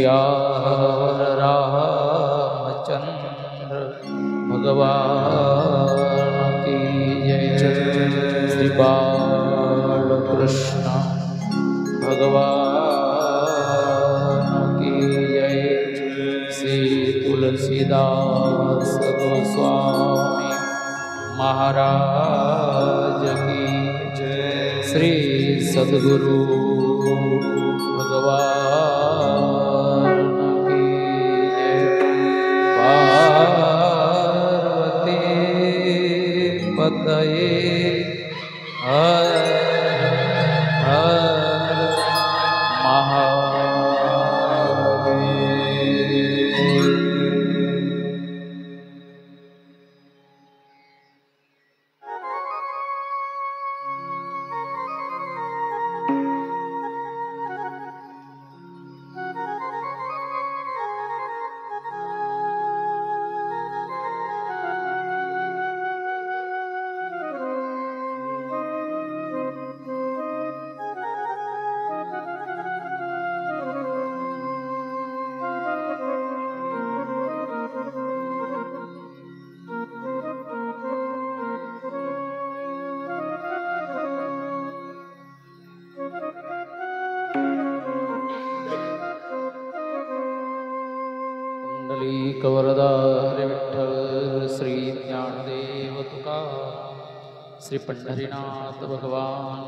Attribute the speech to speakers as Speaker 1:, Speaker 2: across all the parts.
Speaker 1: सियावर रामचंद्र भगवान की जय। श्री बालकृष्ण भगवान की जय। श्री तुलसीदास गोस्वामी महाराज की जय। श्री सद्गुरु भगवान की जय। पार्वती पतये हर हर महादेव। वरदा हरे विठ्ठल श्री ज्ञानदेव तुकाराम श्री पंढरीनाथ भगवान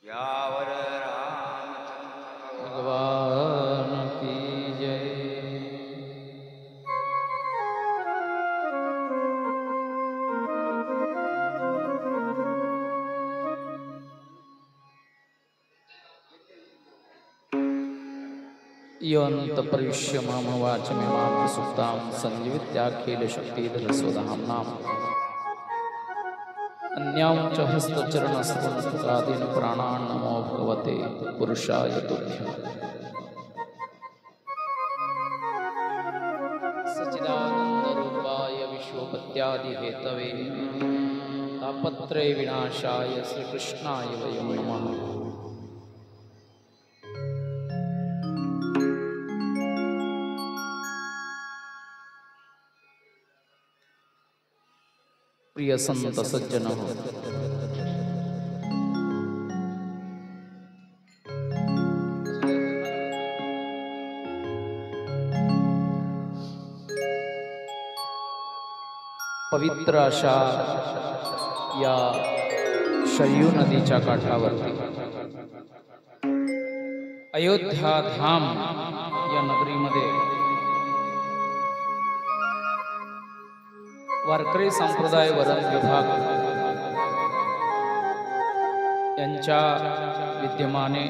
Speaker 1: यावर रामचंद्र भगवान की जय। योऽन्त परिष्य मम वाचमिमां सुप्तां संजीवित्याखिल शक्तिधर स्वधाम्नाम् अन्यां च हस्तचरणस्पर्शकादीन प्राणान् नमो भगवते पुरुषाय तुभ्यम्। सच्चिदानन्दरूपाय विश्वोपत्यादिहेतवे तापत्रय विनाशाय श्रीकृष्णाय वयं नमः। प्रिय संत सज्जन हो, पवित्र अशा या शरयू नदीच्या काठावरती अयोध्या धाम या नगरीमध्ये वारकरी संप्रदाय वरण विभाग यांच्या विद्यमाने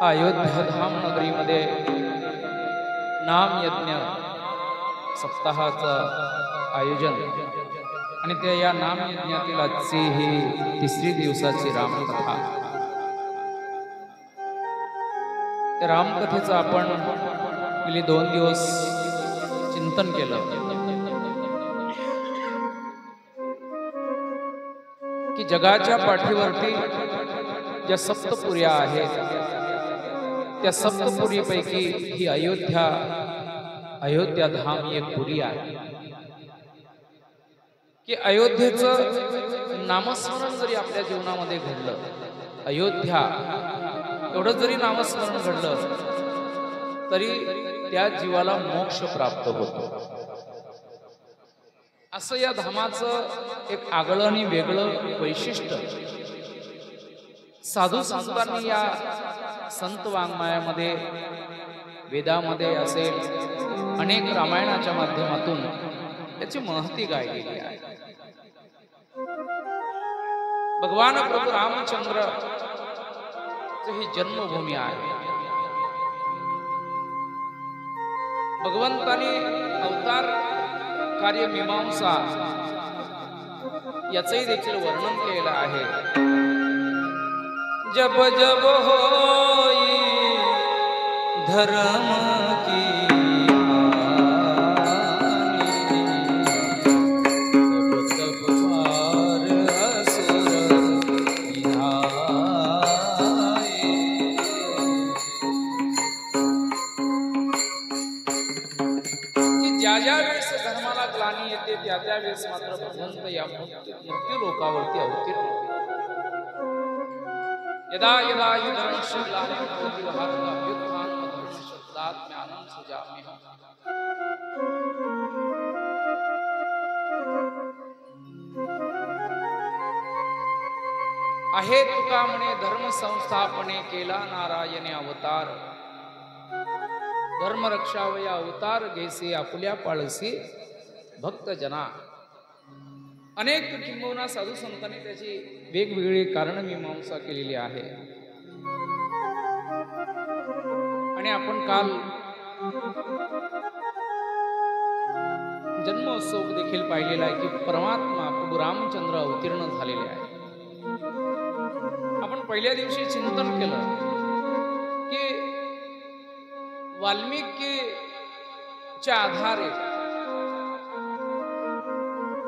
Speaker 1: अयोध्याधाम नगरीमध्ये नाम यज्ञ सप्ताहाचं आयोजन आणि त्या या नाम यज्ञातील आजची ही तिसरी दिवसाची रामकथा। त्या रामकथेचं आपण गेली 2 दिवस चिंतन केलं की जगाच्या पाठीवरती ज्या सप्तपुर्या आहेत त्या सप्तपुरीपैकी ही अयोध्या धाम एक पुरी आहे की अयोध्येचं नामस्मरण जरी आपल्या जीवनामध्ये घडलं, अयोध्या एवढं जरी नामस्मरण घडलं तरी त्या जीवाला मोक्ष प्राप्त होतो। असं या धामाचं एक आगळं आणि वेगळं वैशिष्ट्य साधू संतांनी या संत वाङ्मयामध्ये, वेदामध्ये असेल, अनेक रामायणाच्या माध्यमातून याची महती गायलेली आहे। भगवान प्रभू रामचंद्र ही जन्मभूमी आहे। भगवंताने अवतार कार्य मीमांसा याचंही देखील वर्णन केलेलं आहे। जब जब होई धर्म की तब तब पार असुर ते त्या त्यावेळेस मात्र भगवंत या मृत्यू लोकावरती अवतीर्ण होते. यदा यदा युद्धस्य ग्लानिर्भवति भारत अभ्युत्थानमधर्मशब्दात् ज्ञानं सृजाम्यहम्. आहे तुका म्हणे धर्म संस्थापने केला नारायणे अवतार. धर्म रक्षावया अवतार घेसे आपुल्या पाळसी भक्त जना. अनेक किंबहुना साधू संतांनी त्याची वेगवेगळी कारण मीमांसा केलेली आहे. आणि आपण काल जन्मोत्सव देखील पाहिलेला आहे की परमात्मा प्रभू रामचंद्र अवतीर्ण झालेले आहे. आपण पहिल्या दिवशी चिंतन केलं की वाल्मिकीच्या आधारे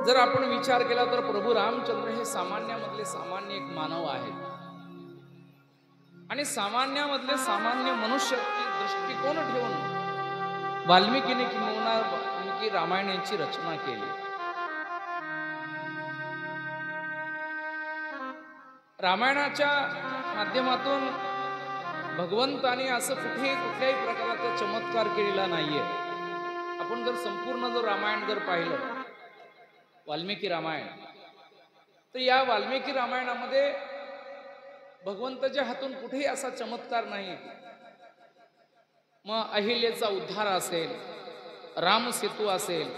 Speaker 1: जर आपण विचार केला तर प्रभू रामचंद्र हे सामान्यामधले सामान्य एक मानव आहेत. आणि सामान्यामधले सामान्य मनुष्य दृष्टिकोन ठेवून वाल्मिकीने किंबहुना वाल्मिकी रामायणाची रचना केली. रामायणाच्या माध्यमातून भगवंताने असं कुठल्याही प्रकारचा चमत्कार केलेला नाहीये. आपण जर संपूर्ण जर रामायण जर पाहिलं वाल्मिकी रामायण तर या वाल्मिकी रामायणामध्ये भगवंताच्या हातून कुठेही असा चमत्कार नाही. मग अहिल्याचा उद्धार असेल, राम सेतू असेल,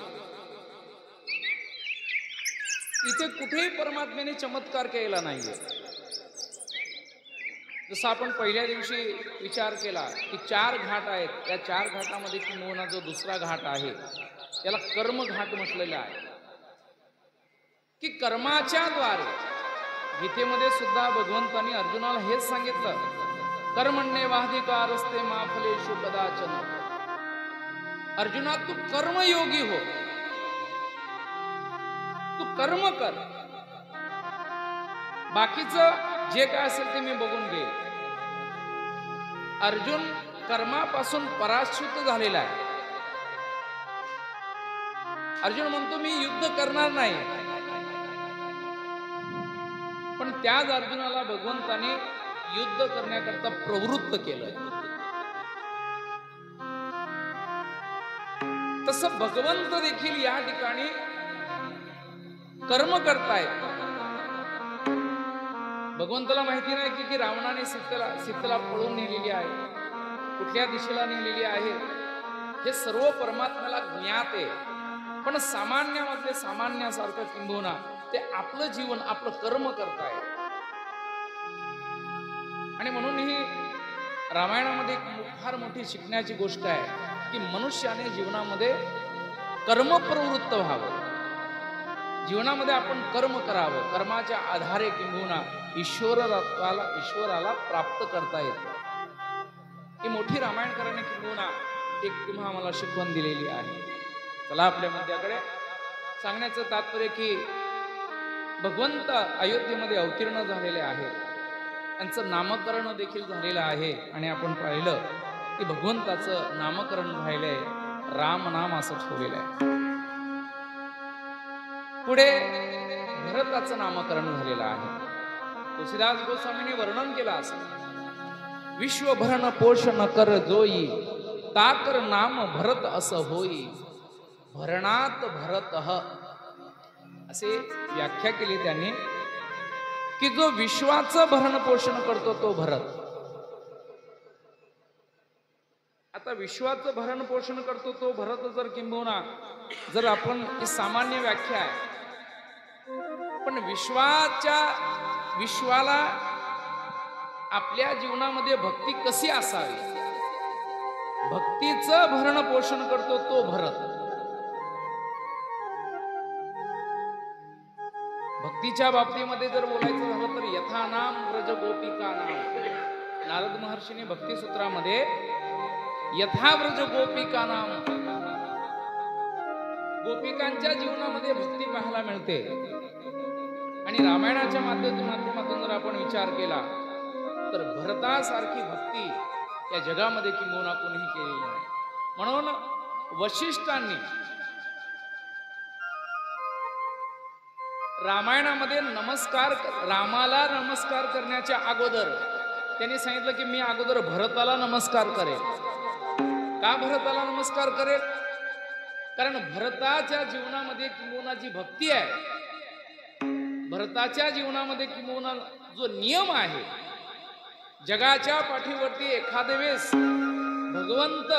Speaker 1: इथे कुठेही परमात्म्याने चमत्कार केला नाहीये. जसं आपण पहिल्या दिवशी विचार केला की 4 घाट आहेत. त्या 4 घाटामध्ये किंबहुना जो दुसरा घाट आहे त्याला कर्म घाट म्हटलेला आहे. की कर्माच्या द्वारे गीतेमध्ये सुद्धा भगवंतांनी अर्जुनाला हेच सांगितलं, कर्मण्येवाधिकारस्ते मा फलेषु कदाचन. अर्जुना तू कर्मयोगी हो, तू कर्म कर, बाकीचं जे काय असेल ते मी बघून घे. अर्जुन कर्मापासून पराश्रित झालेला आहे. अर्जुन म्हणतो मी युद्ध करणार नाही. पण त्याच अर्जुनाला भगवंताने युद्ध करण्याकरता प्रवृत्त केलंय. तसं भगवंत देखील या ठिकाणी कर्म करतायत. भगवंताला माहिती नाही की रावणाने सीतेला पळून नेलेली आहे, कुठल्या दिशेला नेलेली आहे, हे सर्व परमात्म्याला ज्ञात आहे. पण सामान्यामधले सामान्यासारखं किंबहुना ते आपलं जीवन आपलं कर्म करताय. आणि म्हणून ही रामायणामध्ये फार मोठी शिकण्याची गोष्ट आहे की मनुष्याने जीवनामध्ये कर्मप्रवृत्त व्हावं. जीवनामध्ये आपण कर्म करावं. कर्माच्या आधारे किंबहुना ईश्वराला प्राप्त करता येतं. ही मोठी रामायणकराने किंबहुना एक तुम्हा आम्हाला शिकवण दिलेली आहे. चला आपल्या मुद्द्याकडे. सांगण्याचं तात्पर्य की भगवंत अयोध्येमध्ये अवतीर्ण झालेले आहेत. त्यांचं नामकरण देखील झालेलं आहे. आणि आपण पाहिलं की भगवंताचं नामकरण झालेलं आहे, राम नाम असं ठेवलेलं आहे. पुढे भरताचं नामकरण झालेलं आहे. तुलसीदास गोस्वामींनी वर्णन केलं असं, विश्वभरण पोषण कर जोई, ताकर नाम भरत असं होई, भरणात भरतः. असे व्याख्या केली त्यांनी की जो विश्वाचं भरण पोषण करतो तो भरत. आता विश्वाचं भरण पोषण करतो तो भरत जर किंबहुना जर आपण ही सामान्य व्याख्या आहे. पण विश्वाला आपल्या जीवनामध्ये भक्ती कशी असावी, भक्तीचं भरण पोषण करतो तो भरत. भक्तीच्या बाबतीमध्ये जर बोलायचं झालं तर यथा नाम व्रज गोपिका नाम. नारद महर्षीने भक्ती सूत्रामध्ये यथा व्रज गोपिका नाम, गोपिकांच्या जीवनामध्ये भक्ती पाहायला मिळते. आणि रामायणाच्या माध्यमातून जर आपण विचार केला तर भरतासारखी भक्ती या जगामध्ये किंबहुना कोणीही केलेली नाही. म्हणून वशिष्ठांनी रामायणामध्ये रामाला नमस्कार करण्याच्या अगोदर त्यांनी सांगितलं की मी अगोदर भरताला नमस्कार करेल. का भरताला नमस्कार करेल? कारण भरताच्या जीवनामध्ये किंबहुना जी भक्ती आहे, भरताच्या जीवनामध्ये किंबहुना जो नियम आहे, जगाच्या पाठीवरती एखाद्या वेळेस भगवंत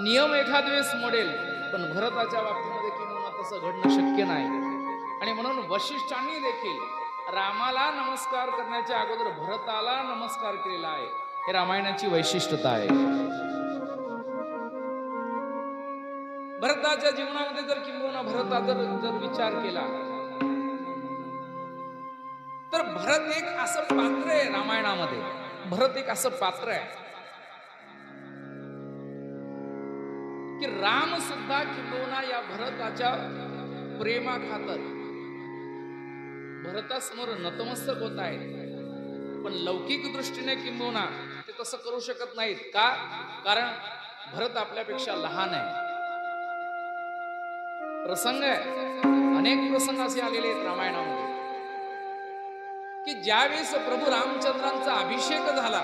Speaker 1: नियम एखाद्या वेळेस मोडेल, पण भरताच्या बाबतीमध्ये किंबहुना तसं घडणं शक्य नाही. आणि म्हणून वशिष्ठांनी देखील रामाला नमस्कार करण्याच्या अगोदर भरताला नमस्कार केलेला आहे. हे रामायणाची वैशिष्ट्यता आहे. भरताच्या जीवनामध्ये जर किंबहुना भरताचा जर विचार केला तर भरत एक असं पात्र आहे रामायणामध्ये. भरत एक असं पात्र आहे की राम सुद्धा किंबहुना या भरताच्या प्रेमा खातर भरतासमोर नतमस्तक होत आहेत. पण लौकिक दृष्टीने किंबहुना ते तसं करू शकत नाहीत. का? कारण भरत आपल्यापेक्षा लहान आहे. प्रसंग आहे, अनेक प्रसंग असे आलेले आहेत रामायणामध्ये की ज्यावेळेस प्रभू रामचंद्रांचा अभिषेक झाला,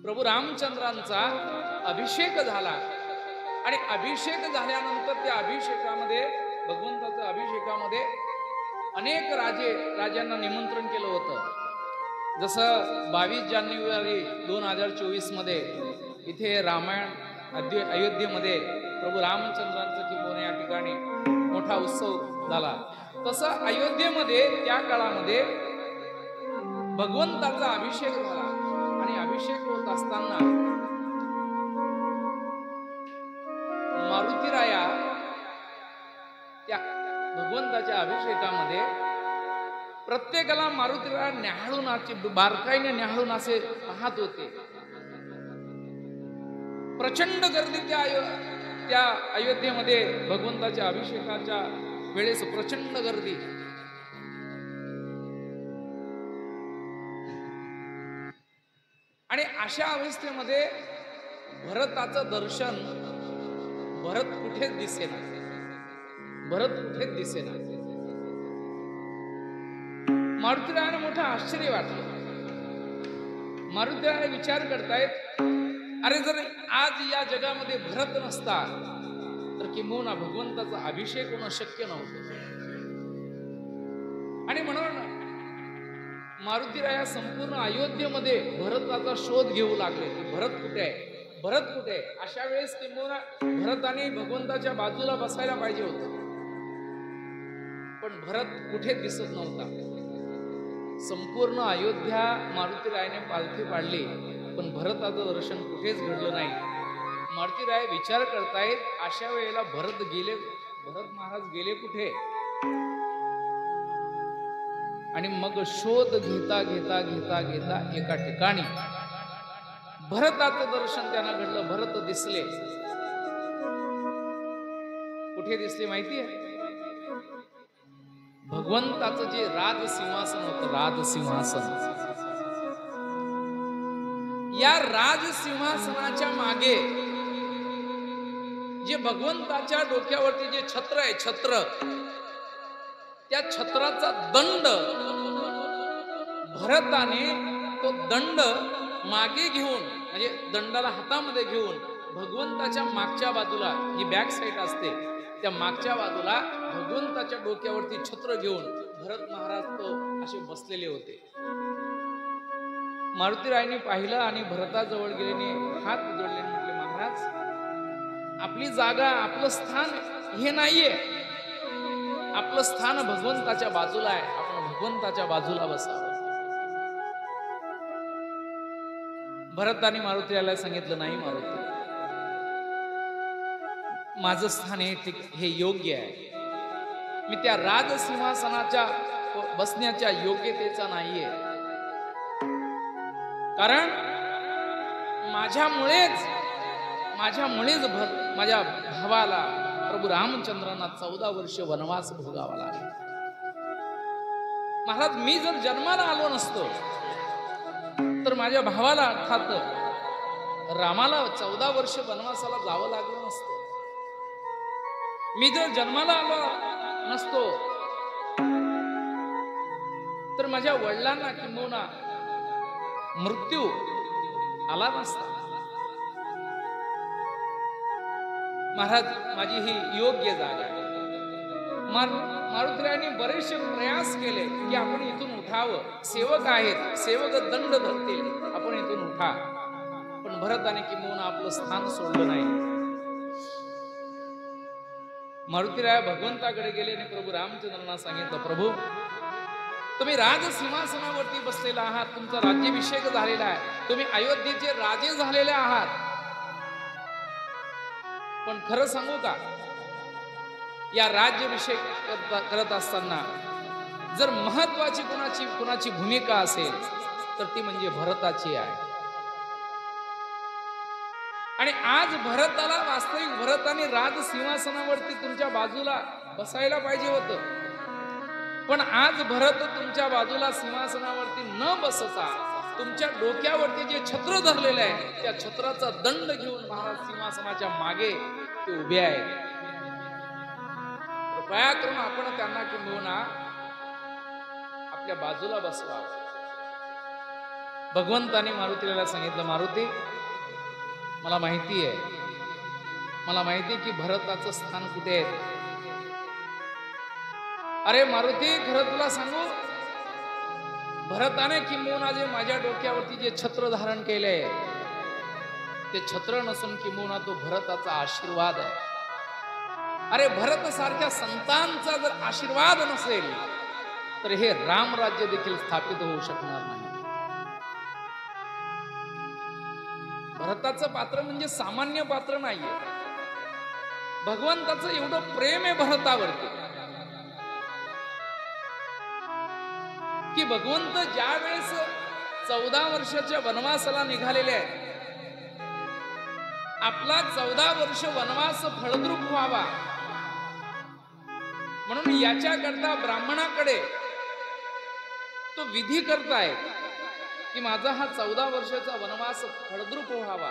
Speaker 1: प्रभू रामचंद्रांचा अभिषेक झाला आणि अभिषेक झाल्यानंतर त्या अभिषेकामध्ये, भगवंताच्या अभिषेकामध्ये अनेक राजांना निमंत्रण केलं होतं. जसं 22 जानेवारी 2024 मध्ये इथे रामायण अयोध्येमध्ये प्रभू रामचंद्रांचा किंबहुना या ठिकाणी मोठा उत्सव झाला. तसं अयोध्येमध्ये त्या काळामध्ये भगवंताचा अभिषेक झाला आणि अभिषेक होत असताना मारुतीराया त्या भगवंताच्या अभिषेकामध्ये प्रत्येकाला मारुतीराया न्याहाळून बारकाईने न्याहाळून असे पाहत होते. प्रचंड गर्दी त्या अयोध्येमध्ये भगवंताच्या अभिषेकाच्या वेळेस प्रचंड गर्दी. आणि अशा अवस्थेमध्ये भरताचं दर्शन भरत कुठेच दिसेना. मारुतीरायाने मोठं आश्चर्य वाटलं. मारुतीरायाने विचार करतायत, अरे जर आज या जगामध्ये भरत नसता तर किंबहुना भगवंताचा अभिषेक होणं शक्य नव्हतं. आणि म्हणून मारुतीराया संपूर्ण अयोध्येमध्ये भरताचा शोध घेऊ लागले की भरत कुठे आहे, भरत कुठे आहे. अशा वेळेस किंबहुना भरताने भगवंताच्या बाजूला बसायला पाहिजे होतं, पण भरत कुठे दिसत नव्हता. संपूर्ण अयोध्या मारुतीरायाने पालथी पाडली, पण भरताचं दर्शन कुठेच घडलं नाही. मारुतीराय विचार करतायत, अशा वेळेला भरत महाराज गेले कुठे. आणि मग शोध घेता घेता घेता घेता एका ठिकाणी भरताचं दर्शन त्यांना घडलं. भरत दिसले. कुठे दिसले माहितीये? भगवंताचं जे राजसिंहासन होतं, राजसिंहासन, या राजसिंहासनाच्या मागे जे भगवंताच्या डोक्यावरती जे छत्र आहे, छत्र, त्या छत्राचा दंड भरताने तो दंड मागे घेऊन, म्हणजे दंडाला हातामध्ये घेऊन भगवंताच्या मागच्या बाजूला, जी बॅक साईड असते, त्या मागच्या बाजूला भगवंताच्या डोक्यावरती छत्र घेऊन भरत महाराज तो असे बसलेले होते. मारुतीरायाने पाहिलं आणि भरताजवळ गेल्याने हात जोडले, म्हटले, महाराज आपली जागा, आपलं स्थान हे नाहीये, आपलं स्थान भगवंताच्या बाजूला आहे, आपण भगवंताच्या बाजूला बसावं. भरताने मारुतीरायाला सांगितलं, नाही मारुती, माझं स्थान हे योग्य आहे. मी त्या राजसिंहासनाच्या बसण्याच्या योग्यतेचा नाहीये, कारण माझ्यामुळेच माझ्या भावाला प्रभू रामचंद्रांना 14 वर्ष वनवास भोगावा लागला. महाराज, मी जर जन्माला आलो नसतो तर माझ्या भावाला अर्थात रामाला 14 वर्ष वनवासाला जावं लागलं नसतं. मी जर जन्माला आलो नसतो तर माझ्या वडिलांना किंबहुना मृत्यू आला नसता. महाराज, माझी ही योग्य जागा आहे. मारुतीरायांनी बरेचसे प्रयास केले की आपण इथून उठावं. सेवक आहेत, सेवक दंड धरतील, आपण इथून उठा. पण भरताने किंबहुना आपलं स्थान सोडलं नाही. मारुतीराय भगवंताकडे गेले आणि प्रभू रामचंद्रांना सांगितलं, प्रभू तुम्ही राजसिंहासनावरती बसलेला आहात, तुमचा राज्याभिषेक झालेला आहे, तुम्ही अयोध्येचे राजे झालेले आहात. पण खरं सांगू का, या राज्याभिषेक करत असताना जर महत्वाची कुणाची भूमिका असेल तर ती म्हणजे भरताची आहे. आणि आज भरताला, वास्तविक भरताने राजसिंहासनावरती तुमच्या बाजूला बसायला पाहिजे होतं. पण आज भरत तुमच्या बाजूला सिंहासनावरती न बसता तुमच्या डोक्यावरती जे छत्र धरलेलं आहे त्या छत्राचा दंड घेऊन महाराज सिंहासनाच्या मागे ते उभे आहेत. कृपया करून आपण त्यांना किंबहुना आपल्या बाजूला बसवा. भगवंताने मारुतीला सांगितलं, मारुती मला माहिती आहे की भरताचं स्थान कुठे आहे. अरे मारुती, खरं तुला सांगू, भरताने किंबहुना जे माझ्या डोक्यावरती जे छत्र धारण केले ते छत्र नसून किंबहुना तो भरताचा आशीर्वाद आहे. अरे भरत सारख्या संतांचा जर आशीर्वाद नसेल तर हे रामराज्य देखील स्थापित होऊ शकणार नाही. भरताचं पात्र म्हणजे सामान्य पात्र नाहीये. भगवंताचं एवढं प्रेम आहे भरतावरती की भगवंत ज्या वेळेस 14 वर्षाच्या वनवासाला निघालेले आहे, आपला 14 वर्ष वनवास फळद्रूप व्हावा म्हणून याच्याकरता ब्राह्मणाकडे तो विधी करताय की माझा हा 14 वर्षाचा वनवास फळद्रूप व्हावा.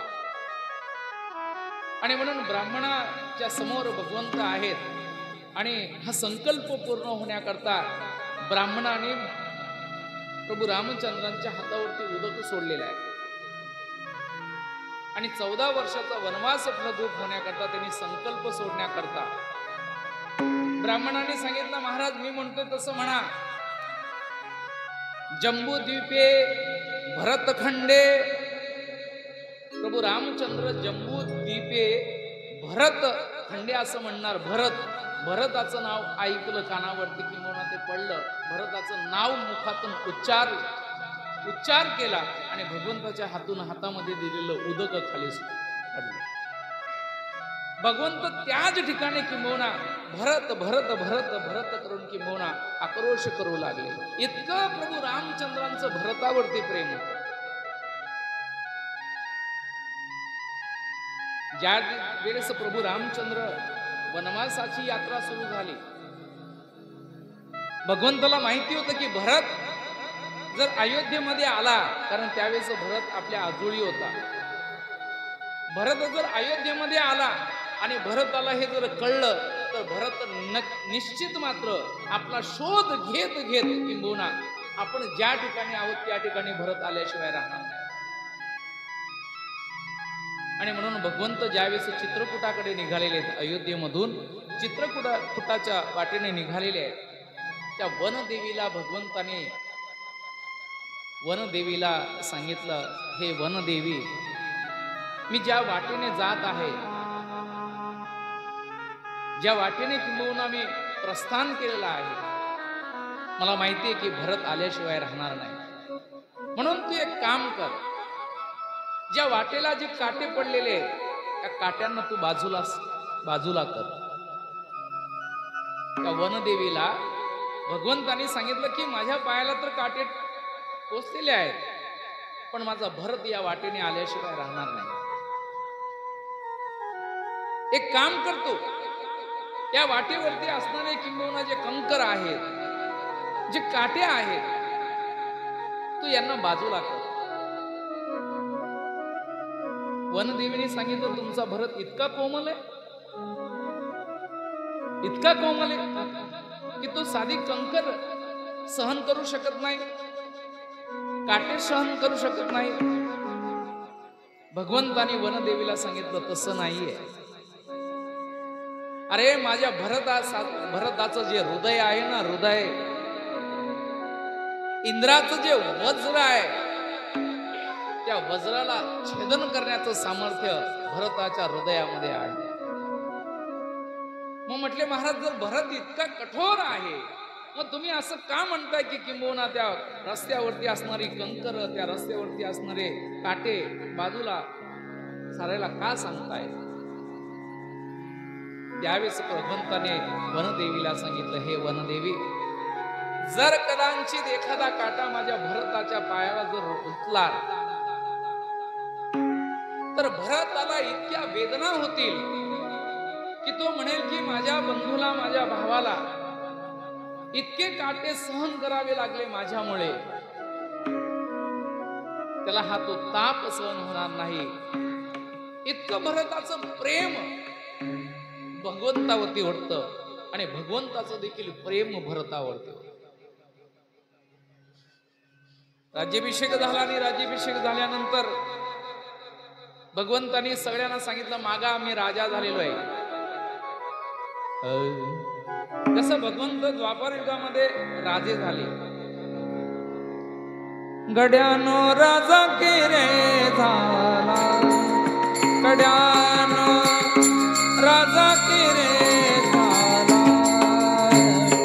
Speaker 1: आणि म्हणून ब्राह्मणाच्या समोर भगवंत आहेत आणि हा संकल्प पूर्ण होण्याकरता ब्राह्मणाने प्रभू रामचंद्रांच्या हातावरती उदक सोडलेला आहे. आणि 14 वर्षाचा वनवास फलद्रूप होण्याकरता त्यांनी संकल्प सोडण्याकरता ब्राह्मणाने सांगितलं, महाराज मी म्हणतोय तसं म्हणा. जम्बूद्वीपे भरतखंडे, प्रभू रामचंद्र जम्बूद्वीपे भरत खंडे असं म्हणणार. भरताचं नाव ऐकलं कानावरती किंवा ते पडलं. भरताचं नाव मुखातून उच्चार केला आणि भगवंताच्या हातामध्ये दिलेलं उदक खाली पडलं. भगवंत त्याच ठिकाणी किंबहुना भरत भरत भरत भरत करून किंबहुना आक्रोश करू लागले. इतकं प्रभू रामचंद्रांचं भरतावरती प्रेम होतं. ज्या वेळेस प्रभू रामचंद्र वनवासाची यात्रा सुरू झाली, भगवंताला माहिती होतं की भरत जर अयोध्येमध्ये आला, कारण त्यावेळेस भरत आपल्या आजोळी होता, भरत जर अयोध्येमध्ये आला आणि भरताला हे जर कळलं तर भरत निश्चित मात्र आपला शोध घेत घेत किंबहुना आपण ज्या ठिकाणी आहोत त्या ठिकाणी भरत आल्याशिवाय राहणार नाही. आणि म्हणून भगवंत ज्यावेळेस चित्रकूटाकडे निघालेले आहेत, अयोध्येमधून चित्रकूटाच्या वाटेने निघालेले आहेत, त्या वनदेवीला भगवंताने वनदेवीला सांगितलं, हे वनदेवी, मी ज्या वाटेने जात आहे, ज्या वाटेने किंबहुना मी प्रस्थान केलेलं आहे, मला माहिती आहे की भरत आल्याशिवाय राहणार नाही. म्हणून तू एक काम कर, ज्या वाटेला जे काटे पडलेले त्या काट्यांना तू बाजूला कर. त्या वनदेवीला भगवंताने सांगितलं की माझ्या पायाला तर काटे पोचलेले आहेत, पण माझा भरत या वाटेने आल्याशिवाय राहणार नाही. एक काम करतो, या वाटेवरती असणारे किंबहुना जे कंकर आहेत, जे काटे आहेत, तू यांना बाजूला कर. वनदेवीने सांगितलं, तुमचा भरत इतका कोमल आहे, इतका कोमल आहे की तो साधी कंकर सहन करू शकत नाही, काटे सहन करू शकत नाही. भगवंतानी वनदेवीला सांगितलं तसं नाहीये. अरे माझ्या भरताचं जे हृदय आहे ना, हृदय इंद्राचं जे वज्र आहे, त्या वज्राला छेदन करण्याचं सामर्थ्य भरताच्या हृदयामध्ये आहे. मग म्हटले महाराज, जर भरत इतका कठोर आहे, मग तुम्ही असं का म्हणताय की किंबहुना त्या रस्त्यावरती असणारी कंकर, त्या रस्त्यावरती असणारे काटे बाजूला सारायला का सांगताय? त्यावेळेस भगवंताने वनदेवीला सांगितलं, हे वनदेवी, जर कदाचित एखादा काटा माझ्या भरताच्या पायाला जर रुतला तर भरताला इतक्या वेदना होतील की तो म्हणेल की माझ्या बंधूला, माझ्या भावाला इतके काटे सहन करावे लागले माझ्यामुळे, त्याला हा तो ताप सहन होणार नाही. इतकं भरताचं प्रेम भगवंतावरती होतं आणि भगवंताचं देखील प्रेम भरतावरती. राज्याभिषेक झाला आणि राज्याभिषेक झाल्यानंतर भगवंतानी सगळ्यांना सांगितलं, मागा मी राजा झालेलो आहे. जसं भगवंत द्वापर युगामध्ये राजे झाले. गड्यानो राजा के रे झाला, गड्यानो राजा के रे झाला,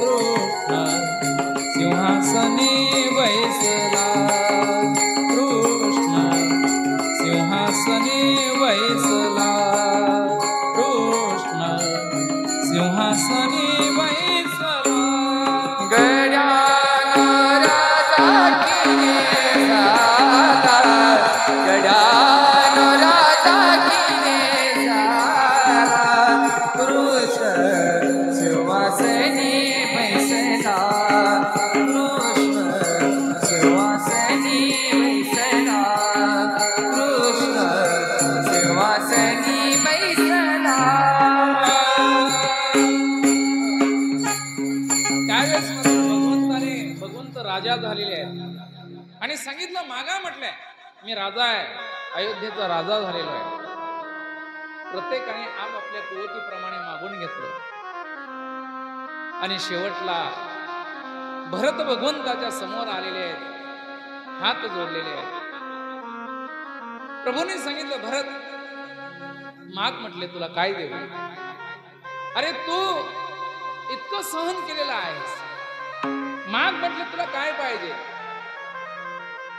Speaker 1: कृष्ण सिंहासनी बैसला, कृष्ण सिंहासनी बैसला, कृष्ण सिंहासनी बैसला.
Speaker 2: गड्यानो राजा की रे झाला, गड्यानो राजा की रे झाला, कृष्ण सिंहासनी बैसला, कृष्ण सिंहासनी बैसला, कृष्ण सिंहासनी बैसला.
Speaker 1: भगवंत राजा झालेले आहेत आणि सांगितलं, मागा म्हटलंय, मी राजा आहे, अयोध्येचा राजा झालेलो आहे. प्रत्येकाने आपापल्या कुवतीप्रमाणे मागून घेतलं आणि शेवटला भरत भगवंताच्या समोर आलेले आहेत, हात जोडलेले आहेत. प्रभूने सांगितलं, भरत माग म्हटले, तुला काय देऊ? अरे तू इतकं सहन केलेलं आहेस, माग म्हटले, तुला काय पाहिजे?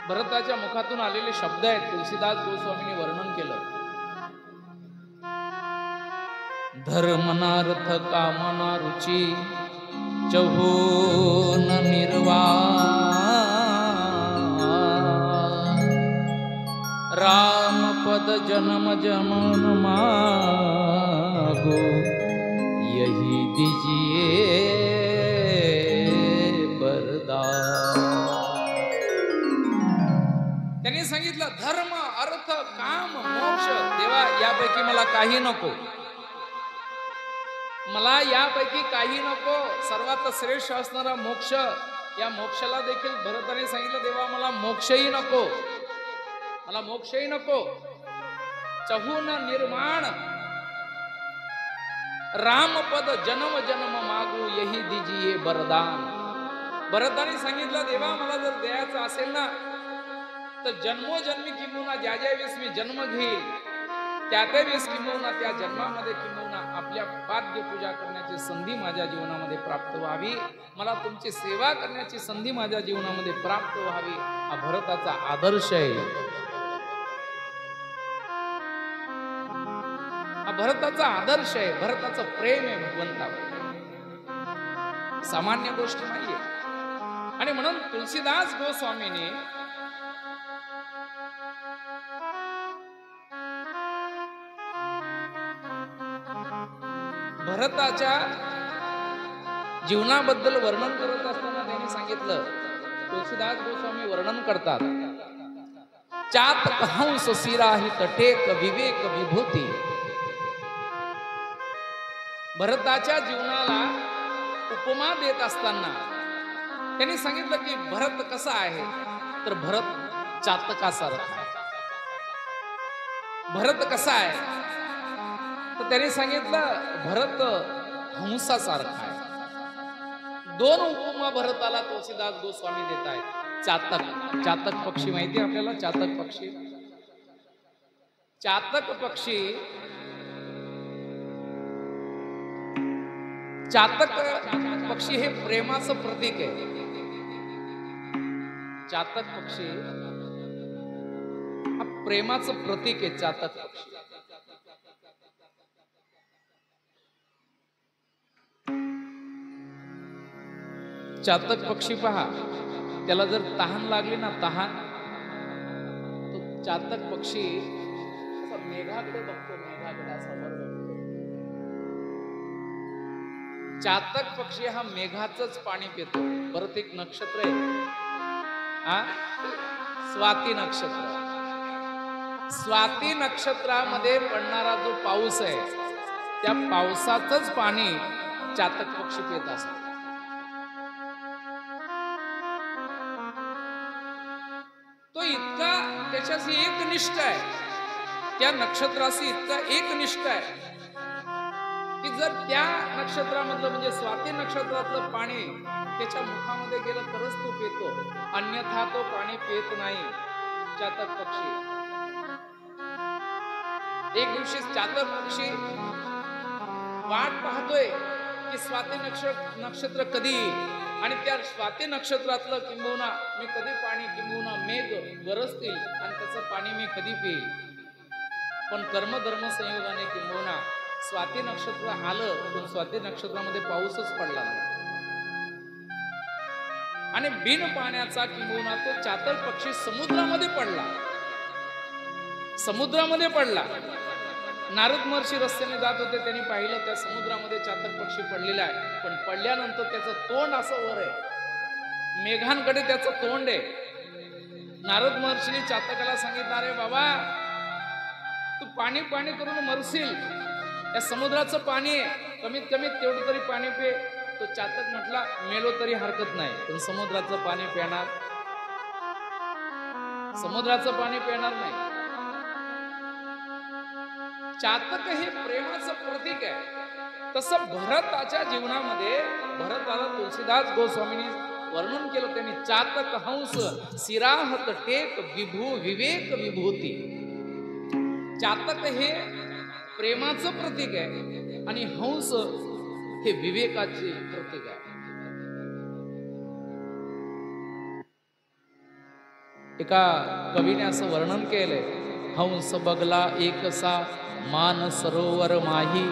Speaker 1: भरताच्या मुखातून आलेले शब्द आहेत, तुलसीदास गोस्वामींनी वर्णन केलं. धर्मनार्थ कामना रुची चहून निर्वाण, राम पद जन्म जमन मागो यही दीजिए वरदान. त्यांनी सांगितलं, धर्म अर्थ काम मोक्ष, देवा यापैकी मला काही नको, मला यापैकी काही नको. सर्वात श्रेष्ठ असणारा मोक्ष, या मोक्षाला देखील भरताने सांगितलं, देवा मला मोक्षही नको, मला मोक्षही नको. चहून निर्माण, रामपद जन्म जन्म मागू यही दीजिए वरदान. भरताने सांगितलं, देवा मला जर द्यायचं असेल ना, तर जन्मोजन्मी किंबहुना ज्या ज्या वेळेस मी जन्म घेईल, त्या त्या वेळेस किंबहुना त्या जन्मामध्ये किंबहुना आपल्या पाद्य पूजा करण्याची संधी माझ्या जीवनामध्ये प्राप्त व्हावी, मला तुमची सेवा करण्याची संधी माझ्या जीवनामध्ये प्राप्त व्हावी. हा भरताचा आदर्श आहे, हा भरताचा आदर्श आहे, भरताचं प्रेम आहे भगवंतावर, सामान्य गोष्ट नाहीये. आणि म्हणून तुलसीदास गोस्वामीने भरताच्या जीवनाबद्दल वर्णन करत असताना त्यांनी सांगितलं, तुलसीदास गोस्वामी वर्णन करतात, चातक हंस सिराही तटेक विवेक विभूती, भरताच्या जीवनाला उपमा देत असताना त्यांनी सांगितलं की भरत कसा आहे, तर भरत चातकासारखा. भरत कसा आहे, तर त्यांनी सांगितलं भरत हंसासारखा आहे. दोन उपमा भरताला तुलसीदास गोस्वामी देत आहेत. चातक पक्षी माहिती आहे आपल्याला? चातक पक्षी, चातक पक्षी, चातक पक्षी हे प्रेमाचं प्रतीक आहे. चातक पक्षी हा प्रेमाचं प्रतीक आहे. चातक पक्षी चातक पक्षी पहा, त्याला जर तहान लागली ना, तहान, तो चातक पक्षी असा मेघाकडे बघतो, मेघाकडे असा वर बघतो. चातक पक्षी हा मेघाचंच पाणी पितो. परत एक नक्षत्र आहे, स्वाती नक्षत्र. स्वाती नक्षत्रामध्ये पडणारा जो पाऊस आहे, त्या पावसाचंच पाणी चातक पक्षी पित असतो. तो इतका त्याच्याशी एकनिष्ठ आहे, त्या नक्षत्राशी इतका एकनिष्ठ आहे की जर त्या नक्षत्रामधलं म्हणजे स्वाती नक्षत्रातलं पाणी त्याच्या मुखामध्ये गेलं तरच तो पितो, अन्यथा तो पाणी पित नाही. चातक पक्षी एक दिवशी चातक पक्षी वाट पाहतोय की स्वाती नक्षत्र कधी, आणि त्या स्वाती नक्षत्रातलं किंबहुना मी कधी पाणी, किंबहुना मेघ गरजतील आणि त्याचं पाणी मी कधी पिईल. पण कर्मधर्म संयोगाने किंबहुना स्वाती नक्षत्र आलं, पण स्वाती नक्षत्रामध्ये पाऊसच पडला नाही आणि बिन पाण्याचा किंबहुना तो चातक पक्षी समुद्रामध्ये पडला. समुद्रामध्ये पडला. नारद महर्षी रस्त्याने जात होते, त्यांनी पाहिलं त्या समुद्रामध्ये चातक पक्षी पडलेला आहे. पण पडल्यानंतर त्याचं तोंड असं वर आहे, मेघांकडे त्याचं तोंड आहे. नारद महर्षीने चातकाला सांगितलं, अरे बाबा, तू पाणी पाणी करून मरशील, या समुद्राचं पाणी आहे, कमीत कमी तेवढं तरी पाणी पे. तो चातक म्हटला, मेलो तरी हरकत नाही, पण समुद्राचं पाणी पिणार, समुद्राचं पाणी पिणार नाही. चातक हे प्रेमाचं प्रतीक आहे. तसं भरताच्या जीवनामध्ये भरताला तुलसीदास गोस्वामींनी वर्णन केलं. त्यांनी चातक हंस सिराहत टेक विभू विवेक विभूती. चातक हे प्रेमाचं प्रतीक आहे आणि हंस हे विवेकाचे प्रतीक आहे. एका कवीने असं वर्णन केलंय, हंस बगला एकसा मान सरोवर माही,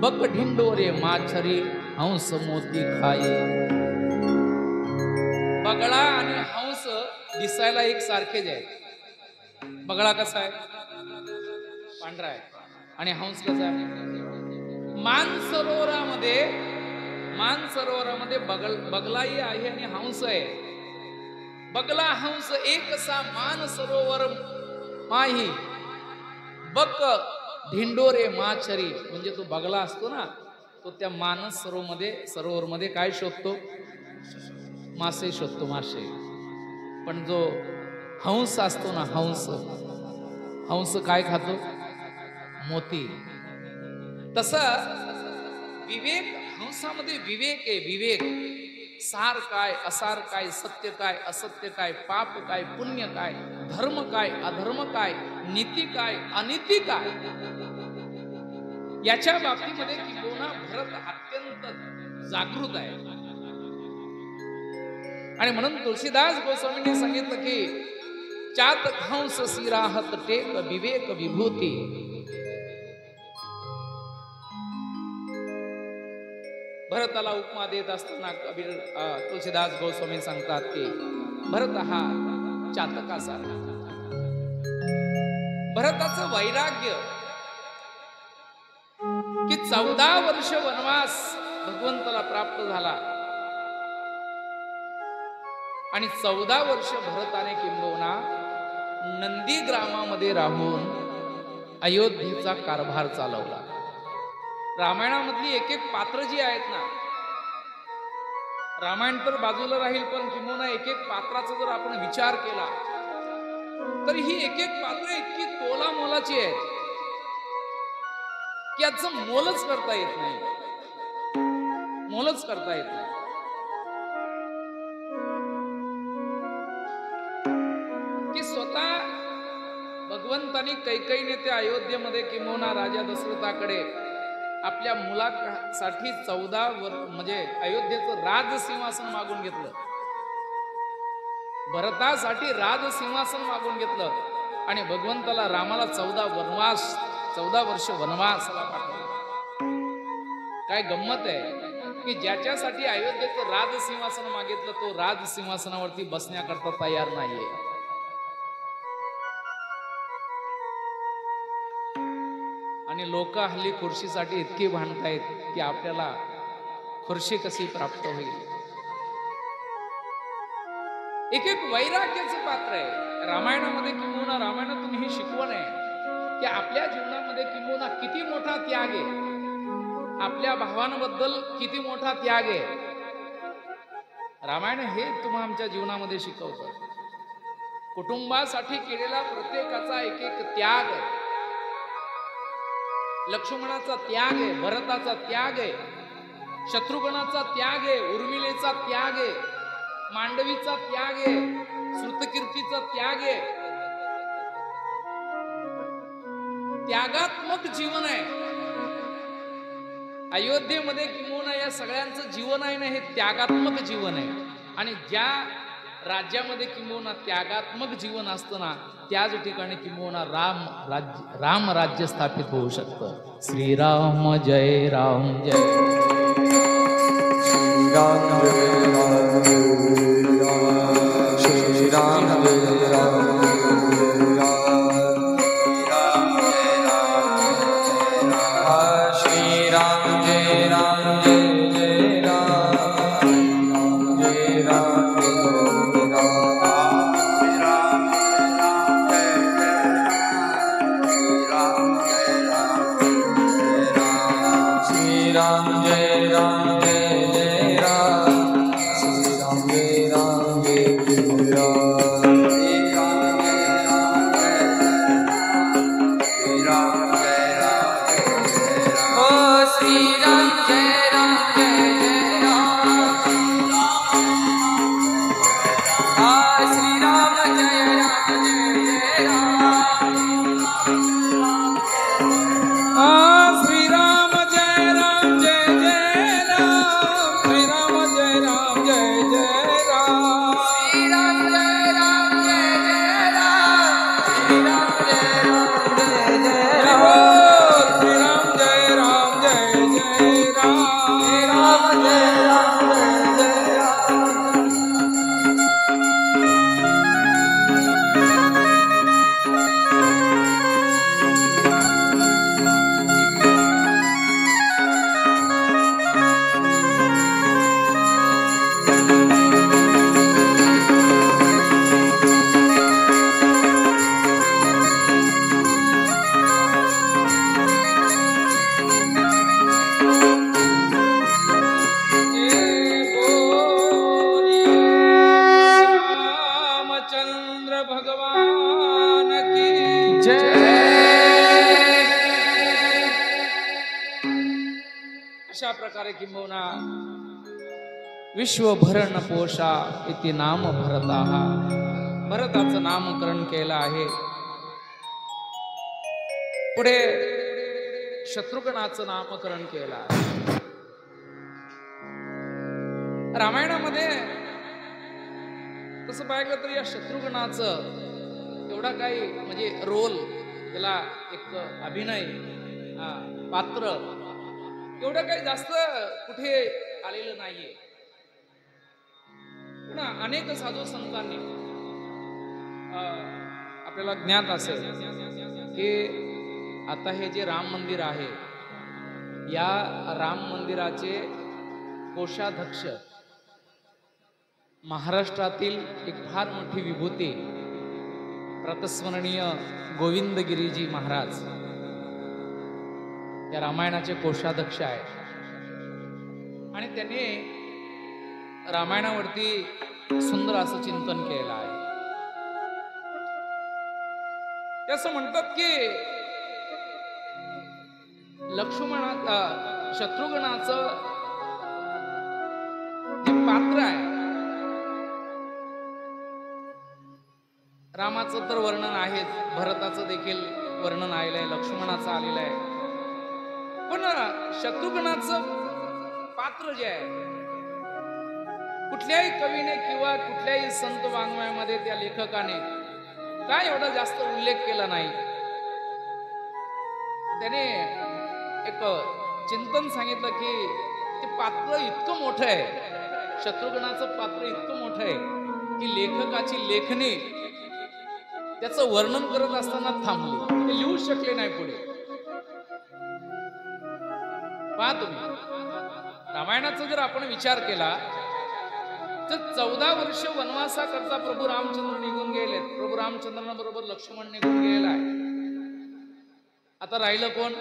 Speaker 1: बक ढिंडोरे माछरी हंस मोती खाई. बगळा आणि हंस दिसायला एक सारखेच आहेत. बगळा कसा आहे? पांढरा आहे. आणि हंस कसा आहे? मानसरोवरामध्ये बगलाही आहे आणि हंस आहे. बगला हंस एकसा मान सरोवर माही, बक ढिंडोरे माछरी. म्हणजे तो बगला असतो ना, तो त्या मानस सरोवर मध्ये काय शोधतो? मासे शोधतो, मासे. पण जो हंस असतो ना, हंस काय खातो? मोती. तसं विवेक, हंसामध्ये विवेक आहे. विवेक, सार काय असार काय, सत्य काय असत्य काय, पाप काय पुण्य काय, धर्म काय अधर्म काय, नीती काय अनिती काय, याच्या बाबतीमध्ये किंबहुना भरत अत्यंत जागृत आहे. आणि म्हणून तुलसीदास गोस्वामींनी सांगितलं की चातक हंस सिराहत टेक विवेक विभूती. भरताला उपमा देत असताना कबीर तुलसीदास गोस्वामी सांगतात की भरत हा चातकासारखा. भरताचं वैराग्य की 14 वर्ष वनवास भगवंताला प्राप्त झाला आणि 14 वर्ष भरताने किंबहुना नंदी ग्रामामध्ये राहून अयोध्येचा कारभार चालवला. रामायणामधली एक एक पात्र जी आहेत ना, रामायण तर बाजूला राहील, पण किंबहुना एक एक पात्राचा जर आपण विचार केला तर ही एक एक पात्र इतकी तोला मोलाची आहेत की याचं मोलच करता येत नाही, मोलच करता येत नाही. की स्वतः भगवंतानी कैकईने त्या अयोध्येमध्ये किंबहुना राजा दशरथाकडे आपल्या मुलासाठी 14 म्हणजे अयोध्येचं राजसिंहासन मागून घेतलं. भरतासाठी राजसिंहासन मागून घेतलं आणि भगवंताला रामाला 14 वर्ष वनवासाला पाठवलं. काय गंमत आहे की ज्याच्यासाठी अयोध्येचं राजसिंहासन मागितलं तो राजसिंहासनावरती बसण्याकरता तयार नाहीये. आणि लोक हल्ली खुर्शीसाठी इतकी भांडतायत की आपल्याला खुर्शी कशी प्राप्त होईल. एक एक वैराग्याचं पात्र आहे रामायणामध्ये. किंबहुना रामायणातून ही शिकवण आहे की आपल्या जीवनामध्ये किंबहुना किती मोठा त्याग आहे, आपल्या भावांबद्दल किती मोठा त्याग आहे. रामायण हे तुम्हा आमच्या जीवनामध्ये शिकवतं. कुटुंबासाठी केलेला प्रत्येकाचा एक एक त्याग आहे. लक्ष्मणाचा त्याग आहे, भरताचा त्याग आहे, शत्रुघ्नाचा त्याग आहे, उर्मिलेचा त्याग आहे, मांडवीचा त्याग आहे, श्रुतकीर्तीचा त्याग आहे. त्यागात्मक जीवन आहे अयोध्येमध्ये. किंबहुना या सगळ्यांचं जीवन आहे ना, हे त्यागात्मक जीवन आहे. आणि ज्या राज्यामध्ये किंबहुना त्यागात्मक जीवन असतं ना, त्याच ठिकाणी किंबहुना राम राज्य स्थापित होऊ शकतं. श्रीराम जय राम जय
Speaker 2: श्रीराम जय राम श्रीराम जय राम श्रीराम जय राम जय राम जय Ram. Ram Jai Ram Jai Jai Ram, Shri Ram Jai Ram Jai Jai Ram, Shri Ram Jai Ram Jai Jai Ram, Shri Ram Jai Ram Jai Jai Ram, Shri Ram Jai Ram Jai Jai Ram, Shri Ram
Speaker 1: किंबहुना विश्वभरण पोषा इति नाम भरताः. भरताचं नामकरण केलं आहे. पुढे शत्रुघ्नाचं नामकरण केलं आहे. रामायणामध्ये तसं पाहिलं तर या शत्रुघ्नाचं एवढा काही म्हणजे रोल, त्याला एक अभिनय पात्र एवढं काही जास्त कुठे आलेलं नाहीये. पुन्हा अनेक साधू संतांनी आपल्याला ज्ञात असेल की आता हे जे राम मंदिर आहे, या राम मंदिराचे कोषाध्यक्ष महाराष्ट्रातील एक फार मोठी विभूती प्रातस्मरणीय गोविंदगिरीजी महाराज या रामायणाचे कोषाध्यक्ष आहेत आणि त्यांनी रामायणावरती सुंदर असं चिंतन केलं आहे. ते असं म्हणतात की शत्रुघ्नाचं जे पात्र आहे, रामाचं तर वर्णन आहेच, भरताचं देखील वर्णन आलेलं आहे, लक्ष्मणाचं आलेलं आहे, पण शत्रुघ्नाचं पात्र जे आहे कुठल्याही कवीने किंवा कुठल्याही संत वाङ्मयामध्ये त्या लेखकाने काय एवढा जास्त उल्लेख केला नाही. त्याने एक चिंतन सांगितलं की ते पात्र इतकं मोठं आहे, शत्रुघ्नाचं पात्र इतकं मोठं आहे की लेखकाची लेखणी त्याचं वर्णन करत असताना थांबली, ते लिहू शकले नाही पुढे. पहा तुम्ही, रामायणाचा जर आपण विचार केला तर 14 वर्ष वनवासाकरता प्रभू रामचंद्र निघून गेले. प्रभू रामचंद्रांबरोबर लक्ष्मण निघून गेलेला आहे. आता राहिलं कोण?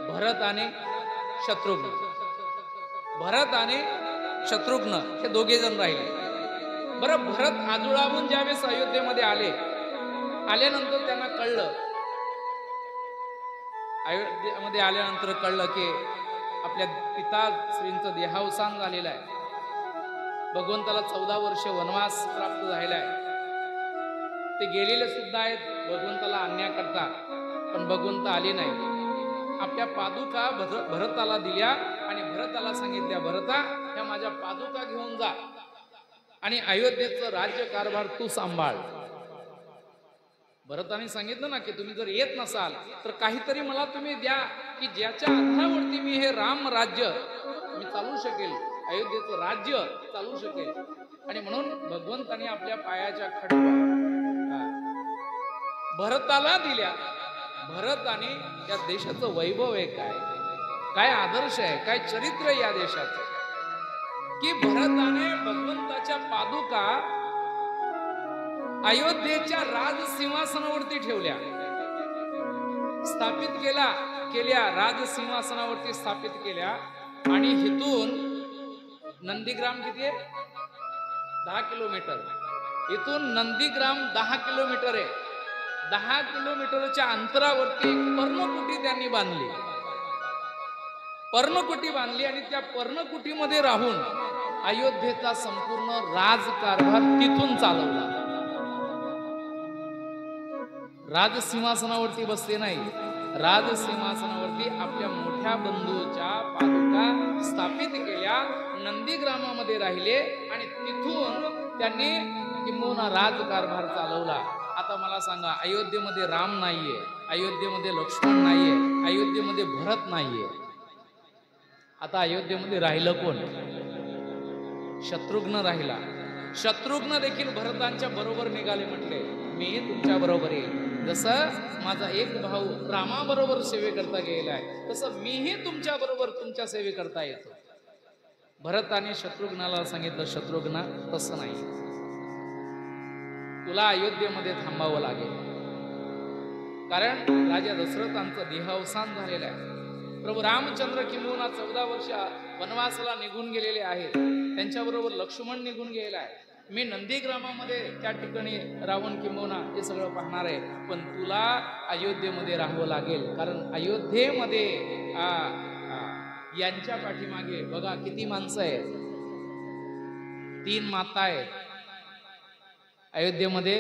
Speaker 1: भरत आणि शत्रुघ्न. भरत आणि शत्रुघ्न हे दोघे जण राहिले. बरं, भरत आजुळावून ज्यावेळेस अयोध्येमध्ये आल्यानंतर त्यांना कळलं, अयोध्येमध्ये आल्यानंतर कळलं की आपल्या पिताश्रींचं देहावसान झालेलं आहे. भगवंताला 14 वर्ष वनवास प्राप्त झालेला आहे. ते गेलेले सुद्धा आहेत भगवंताला आणण्याकरता, पण भगवंत आले नाही. आपल्या पादुका भरताला दिल्या आणि भरताला सांगितल्या, भरता ह्या माझ्या पादुका घेऊन जा आणि अयोध्येचं राज्य कारभार तू सांभाळ. भरताने सांगितलं ना की तुम्ही जर येत नसाल तर काहीतरी मला तुम्ही द्या की ज्याच्या आधारावरती मी हे राम राज्य मी चालू शकेल, अयोध्येचं राज्य चालू शकेल. आणि म्हणून भगवंताने आपल्या पायाच्या खडका भरताला दिल्या. भरत आणि या देशाचं वैभव आहे, काय आदर्श आहे, काय चरित्र आहे या देशाचं, की भरताने भगवंताच्या पादुका अयोध्येच्या राजसिंहासनावरती ठेवल्या, स्थापित केल्या राजसिंहासनावरती स्थापित केल्या. आणि इथून नंदीग्राम किती आहे? 10 किलोमीटर. इथून नंदीग्राम 10 किलोमीटर आहे. 10 किलोमीटरच्या अंतरावरती एक पर्णकुटी त्यांनी बांधली. पर्णकुटी बांधली आणि त्या पर्णकुटीमध्ये राहून अयोध्येचा संपूर्ण राजकारभार तिथून चालवला. राजसिंहासनावरती बसले नाही, राजसिंहासनावरती आपल्या मोठ्या बंधूच्या पादुका स्थापित केल्या, नंदीग्रामामध्ये राहिले आणि तिथून त्यांनी किंबहुना राजकारभार चालवला. आता मला सांगा, अयोध्येमध्ये राम नाहीये, अयोध्येमध्ये लक्ष्मण नाहीये, अयोध्येमध्ये भरत नाहीये, आता अयोध्येमध्ये राहिलं कोण? शत्रुघ्न राहिला. शत्रुघ्न देखील भरतांच्या बरोबर निघाले, म्हटले मी तुमच्या बरोबर येईल. जसं माझा एक भाऊ रामाबरोबर सेवेकरता गेलेला आहे तसं मीही तुमच्या बरोबर तुमच्या सेवेकरता येतो. भरताने शत्रुघ्नाला सांगितलं, शत्रुघ्ना तसं नाही, तुला अयोध्येमध्ये थांबावं लागेल, कारण राजा दशरथांचं देहावसान झालेलं आहे. प्रभू रामचंद्र किंबहुना 14 वर्ष वनवासाला निघून गेलेले आहेत, त्यांच्याबरोबर लक्ष्मण निघून गेलेला आहे. मी नंदीग्रामामध्ये त्या ठिकाणी राहून किंबहुना हे सगळं पाहणार आहे, पण तुला अयोध्येमध्ये राहावं लागेल, कारण अयोध्येमध्ये यांच्या पाठीमागे बघा किती माणसं आहेत, 3 माता आहेत. अयोध्येमध्ये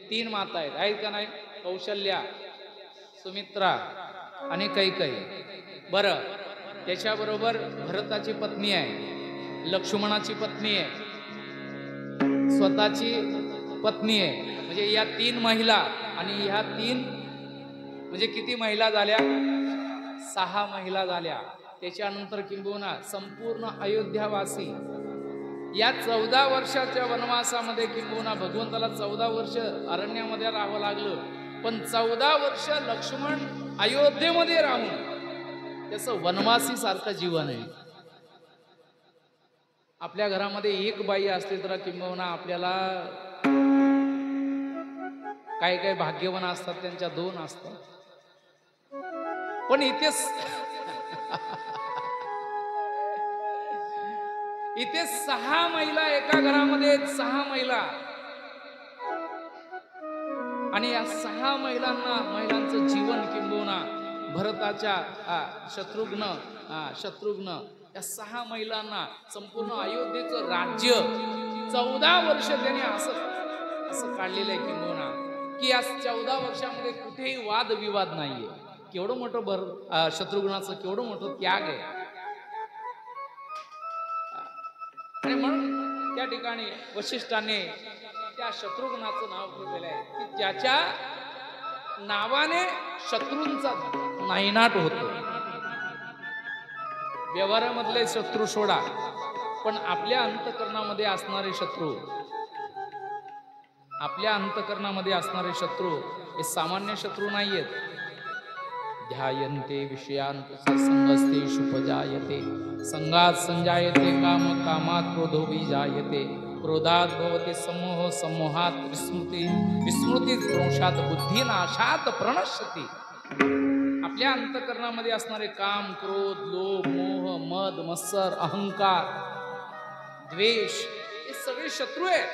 Speaker 1: 3 माता आहेत का नाही? कौशल्या, सुमित्रा आणि कैकेयी. बरं, त्याच्याबरोबर भरताची पत्नी आहे, लक्ष्मणाची पत्नी आहे, स्वतःची पत्नी आहे, म्हणजे या 3 महिला. आणि ह्या 3 म्हणजे किती महिला झाल्या? 6 महिला झाल्या. त्याच्यानंतर किंबहुना संपूर्ण अयोध्यावासी या 14 वर्षाच्या वनवासामध्ये किंबहुना भगवंताला 14 वर्ष अरण्यामध्ये राहावं लागलं, पण 14 वर्ष लक्ष्मण अयोध्येमध्ये राहून त्याचं वनवासी सारखं जीवन आहे. आपल्या घरामध्ये एक बाई असली तर किंबहुना आपल्याला काही भाग्यवान असतात, त्यांच्या 2 असतात. पण इथे 6 महिला एका घरामध्ये, 6 महिला, आणि या 6 महिलांचं जीवन किंबहुना भरताच्या शत्रुघ्न या 6 महिलांना संपूर्ण अयोध्येचं राज्य 14 वर्ष त्यांनी असं काढलेलं आहे किंबहुना की या 14 वर्षामध्ये कुठेही वादविवाद नाहीये. केवढं मोठं शत्रुघ्नाचं केवढं मोठं त्याग आहे. आणि म्हणून त्या ठिकाणी वशिष्ठाने त्या शत्रुघ्नाचं नाव ठेवलेलं आहे की त्याच्या नावाने शत्रूंचा नायनाट होतो. व्यवहारामधले शत्रू सोडा, पण आपल्या अंतःकरणामध्ये असणारे शत्रू, आपल्या अंतःकरणामध्ये असणारे शत्रू हे सामान्य शत्रू नाहीयेत. ध्यायन्ते विषयान् संगस्तेषु उपजायते, संगात संजायते काम, कामात क्रोधो विजायते, क्रोधात भवति समोह, समोहात विस्मृती, विस्मृतीत भ्रंशात बुद्धिनाशात प्रणश्यति. आपल्या अंतःकरणामध्ये असणारे काम, क्रोध, लोभ, मोह, मद, मत्सर, अहंकार, द्वेष हे सगळे शत्रू आहेत.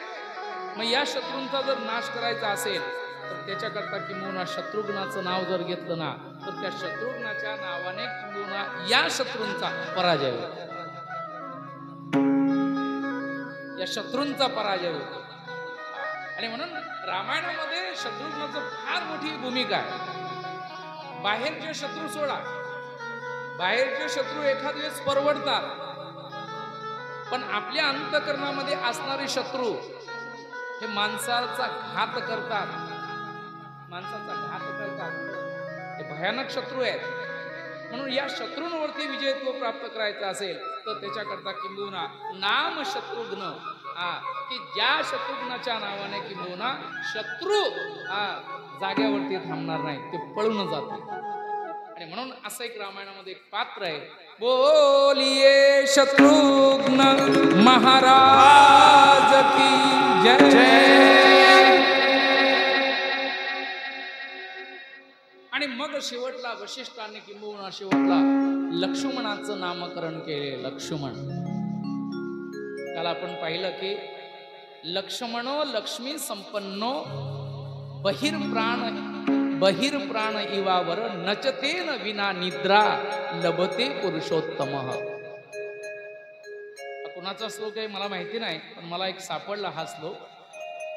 Speaker 1: मग या शत्रूंचा जर नाश करायचा असेल तर त्याच्याकरता किंबहुना शत्रुघ्नाचं नाव जर घेतलं ना तर त्या शत्रुघ्नाच्या नावाने किंबहुना या शत्रूंचा पराजय होतो, या शत्रूंचा पराजय होतो. आणि म्हणून रामायणामध्ये शत्रुघ्नाचं फार मोठी भूमिका आहे. बाहेरचे शत्रू सोडा, बाहेरचे शत्रू एखाद वेळेस परवडतात, पण आपल्या अंतःकरणामध्ये असणारे शत्रू हे माणसाचा घात करतात, हे भयानक शत्रू आहेत. म्हणून या शत्रूंवरती विजयत्व प्राप्त करायचं असेल तर त्याच्याकरता किंबहुना नाम शत्रुघ्न, की ज्या शत्रुघ्नाच्या नावाने किंबहुना शत्रू जाग्यावरती थांबणार नाही, ते पळून जाते. आणि म्हणून असं एक रामायणामध्ये एक पात्र आहे, बोलिये शत्रुघ्न महाराज की जय. आणि मग शेवटला वशिष्ठांनी किंबहुना शेवटला लक्ष्मणाचं नामकरण केले. लक्ष्मण, त्याला आपण पाहिलं की लक्ष्मणो लक्ष्मी संपन्नो बहिर्प्राण इवावर नचतेन विना निद्रा लभते पुरुषोत्तम. कुणाचा श्लोक आहे मला माहिती नाही, पण मला एक सापडला हा श्लोक.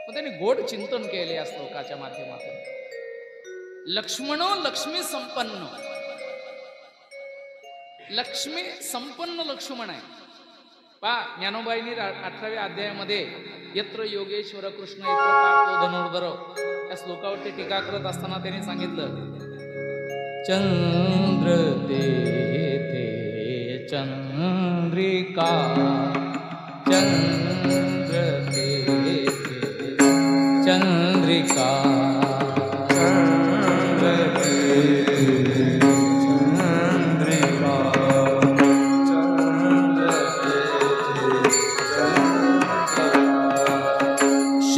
Speaker 1: पण त्यांनी गोड चिंतन केले या श्लोकाच्या माध्यमातून. लक्ष्मणो लक्ष्मी संपन्न, लक्ष्मी संपन्न लक्ष्मण आहे. ज्ञानोबाईंनी 18व्या अध्यायामध्ये यत्र योगेश्वर कृष्ण यत्र पार्थो धनुर्धर या श्लोकावरती टीका करत असताना त्यांनी सांगितलं, चंद्र ते चंद्रिका, चंद्र ते चंद्रिका,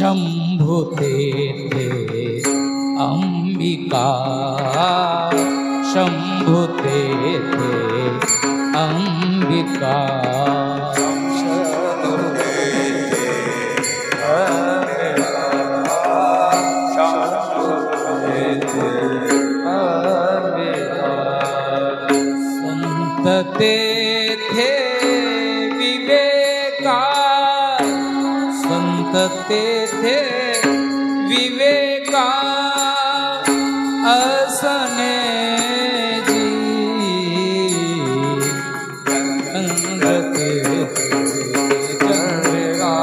Speaker 1: शंभु ते अंबिका, शंभु ते अंबिका, संत तेथे विवेका, संत तेथे विवेका असने जी, चंद्र तेथे चंद्रिका,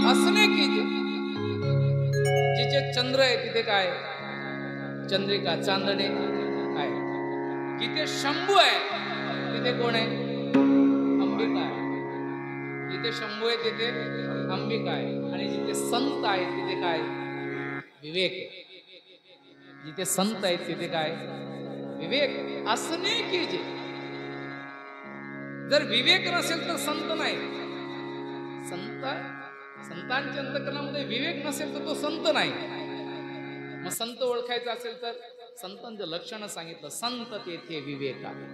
Speaker 1: असणे की जिथे चंद्र आहे तिथे काय चंद्रिका चांदणे आहे. जिथे शंभू आहे तिथे कोण आहे अंबिका आहे. जिथे शंभू आहे तिथे अंबिका आहे. आणि जिथे संत आहे तिथे काय विवेक आहे. जिथे संत आहेत तिथे काय विवेक असणे की जे. जर विवेक नसेल तर संत नाही. संतांच्या अंतःकरणामध्ये विवेक नसेल तर तो संत नाही. मग संत ओळखायचा असेल तर संतांचं लक्षण सांगितलं. संत तेथे विवेक आहे.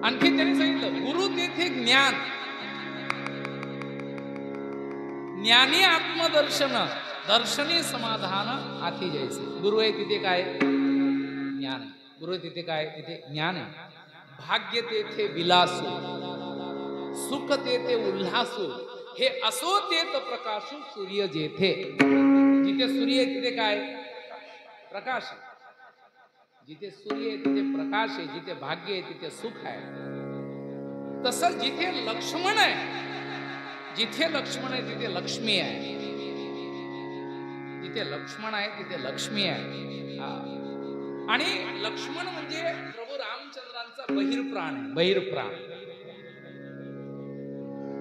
Speaker 1: आणखी त्यांनी सांगितलं गुरु तेथे ज्ञान. ज्ञानी आत्मदर्शन दर्शनी समाधान आती जैसे. गुरु आहे तिथे काय ज्ञान आहे. गुरु तिथे काय तिथे ज्ञान आहे. भाग्य तेथे विलासू सुख तेथे उल्हासू हे असो तेथ प्रकाशू सूर्य जेथे. जिथे सूर्य आहे तिथे काय प्रकाश आहे. जिथे सूर्य आहे तिथे प्रकाश आहे. जिथे भाग्य आहे तिथे सुख आहे. तसं जिथे लक्ष्मण आहे जिथे लक्ष्मण आहे तिथे लक्ष्मी आहे. जिथे लक्ष्मण आहे तिथे लक्ष्मी आहे. आणि लक्ष्मण म्हणजे प्रभू रामचंद्रांचा बहिर्प्राण आहे. बहिर्प्राण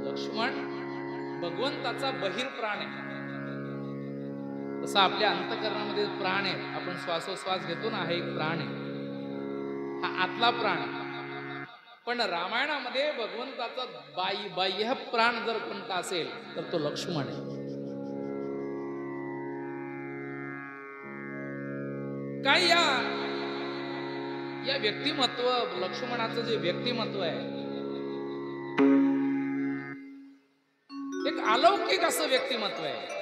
Speaker 1: लक्ष्मण भगवंताचा बहिर्प्राण आहे. तसं आपल्या अंतःकरणामध्ये प्राण आहे. आपण श्वासोश्वास घेतो ना हा एक प्राण आहे. हा आतला प्राण आहे. पण रामायणामध्ये भगवंताचा बाह्य प्राण जर कोणता असेल तर तो लक्ष्मण आहे. काय या व्यक्तिमत्व लक्ष्मणाचं जे व्यक्तिमत्व आहे एक अलौकिक असं व्यक्तिमत्व आहे.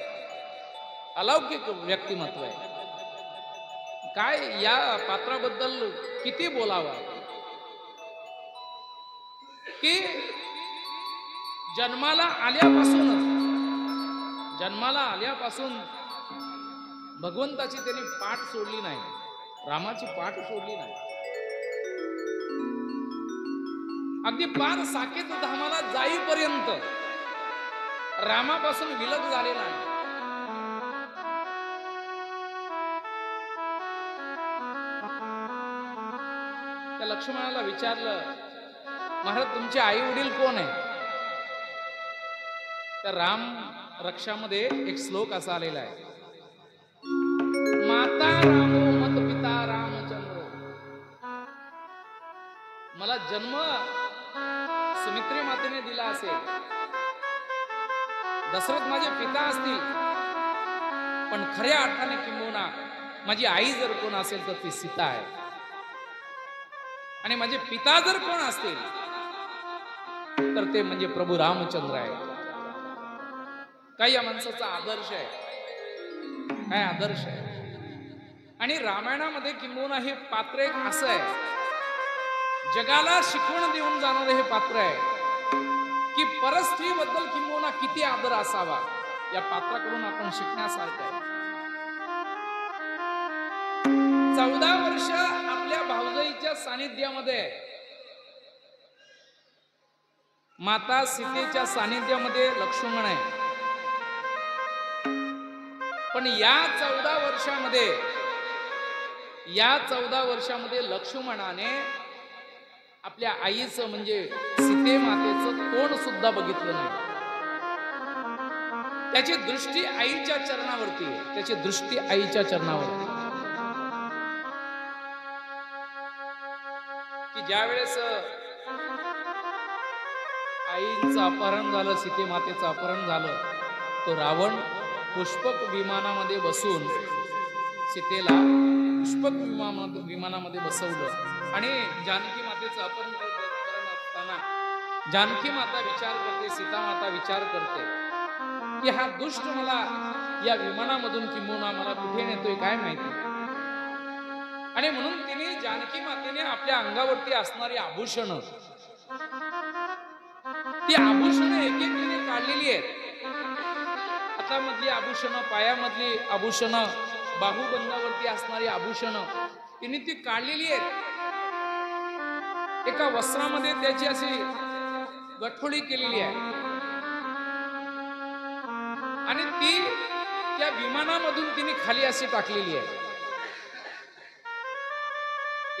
Speaker 1: अलौकिक व्यक्तिमत्व आहे. काय या पात्राबद्दल किती बोलावं की जन्माला आल्यापासून भगवंताची त्यांनी पाठ सोडली नाही. रामाची पाठ सोडली नाही. अगदी पार साकेत धामाला जाईपर्यंत रामापासून विलग झालेला आहे. त्या लक्ष्मणाला विचारलं महाराज तुमचे आई वडील कोण आहे. त्या राम रक्षामध्ये एक श्लोक असा आलेला आहे. माता रामो मत पिता रामचंद्र. मला जन्म सुमित्री मातेने दिला असेल. दशरथ माझे पिता असतील पण खऱ्या अर्थाने किंबहुना माझी आई जर कोण असेल तर ती सीता आहे. आणि माझे पिता जर कोण असतील तर ते म्हणजे प्रभू रामचंद्र आहे. काय या माणसाचा आदर्श आहे. काय आदर्श आहे. आणि रामायणामध्ये किंबहुना हे पात्र एक असं आहे जगाला शिकवण देऊन जाणारे हे पात्र आहे की परस्त्रीबद्दल किंबहुना किती आदर असावा. या पात्राकडून आपण शिकण्यासारखं आहे. 14 वर्ष आपल्या भाऊजाईच्या सानिध्यामध्ये माता सीतेच्या सानिध्यामध्ये लक्ष्मण आहे. पण या 14 वर्षामध्ये लक्ष्मणाने आपल्या आईचं म्हणजे सीते मातेचं तोंड सुद्धा बघितलं नाही. त्याची दृष्टी आईच्या चरणावरती आहे. त्याची दृष्टी आईच्या चरणावरती. की ज्या वेळेस आईचं अपहरण झालं सीते मातेचं अपहरण झालं तो रावण पुष्पक विमानामध्ये बसून सीतेला पुष्पक विमानामध्ये बसवलं आणि जानकी मातेचं अपहरण करत असताना जानकी माता विचार करते सीता माता विचार करते की हा दुष्ट मला या विमानामधून किंबहुना मला कुठे नेतोय काय माहिती. आणि म्हणून तिने जानकी मातेने आपल्या अंगावरती असणारी आभूषण ती आभूषण एक एक तिने काढलेली आहेत. हातामधली आभूषण पायामधली आभूषण बाहुबंदावरती असणारी आभूषण तिने ती काढलेली आहेत. एका वस्त्रामध्ये त्याची अशी गठोडी केलेली आहे. आणि ती त्या विमानामधून तिने खाली अशी टाकलेली आहे.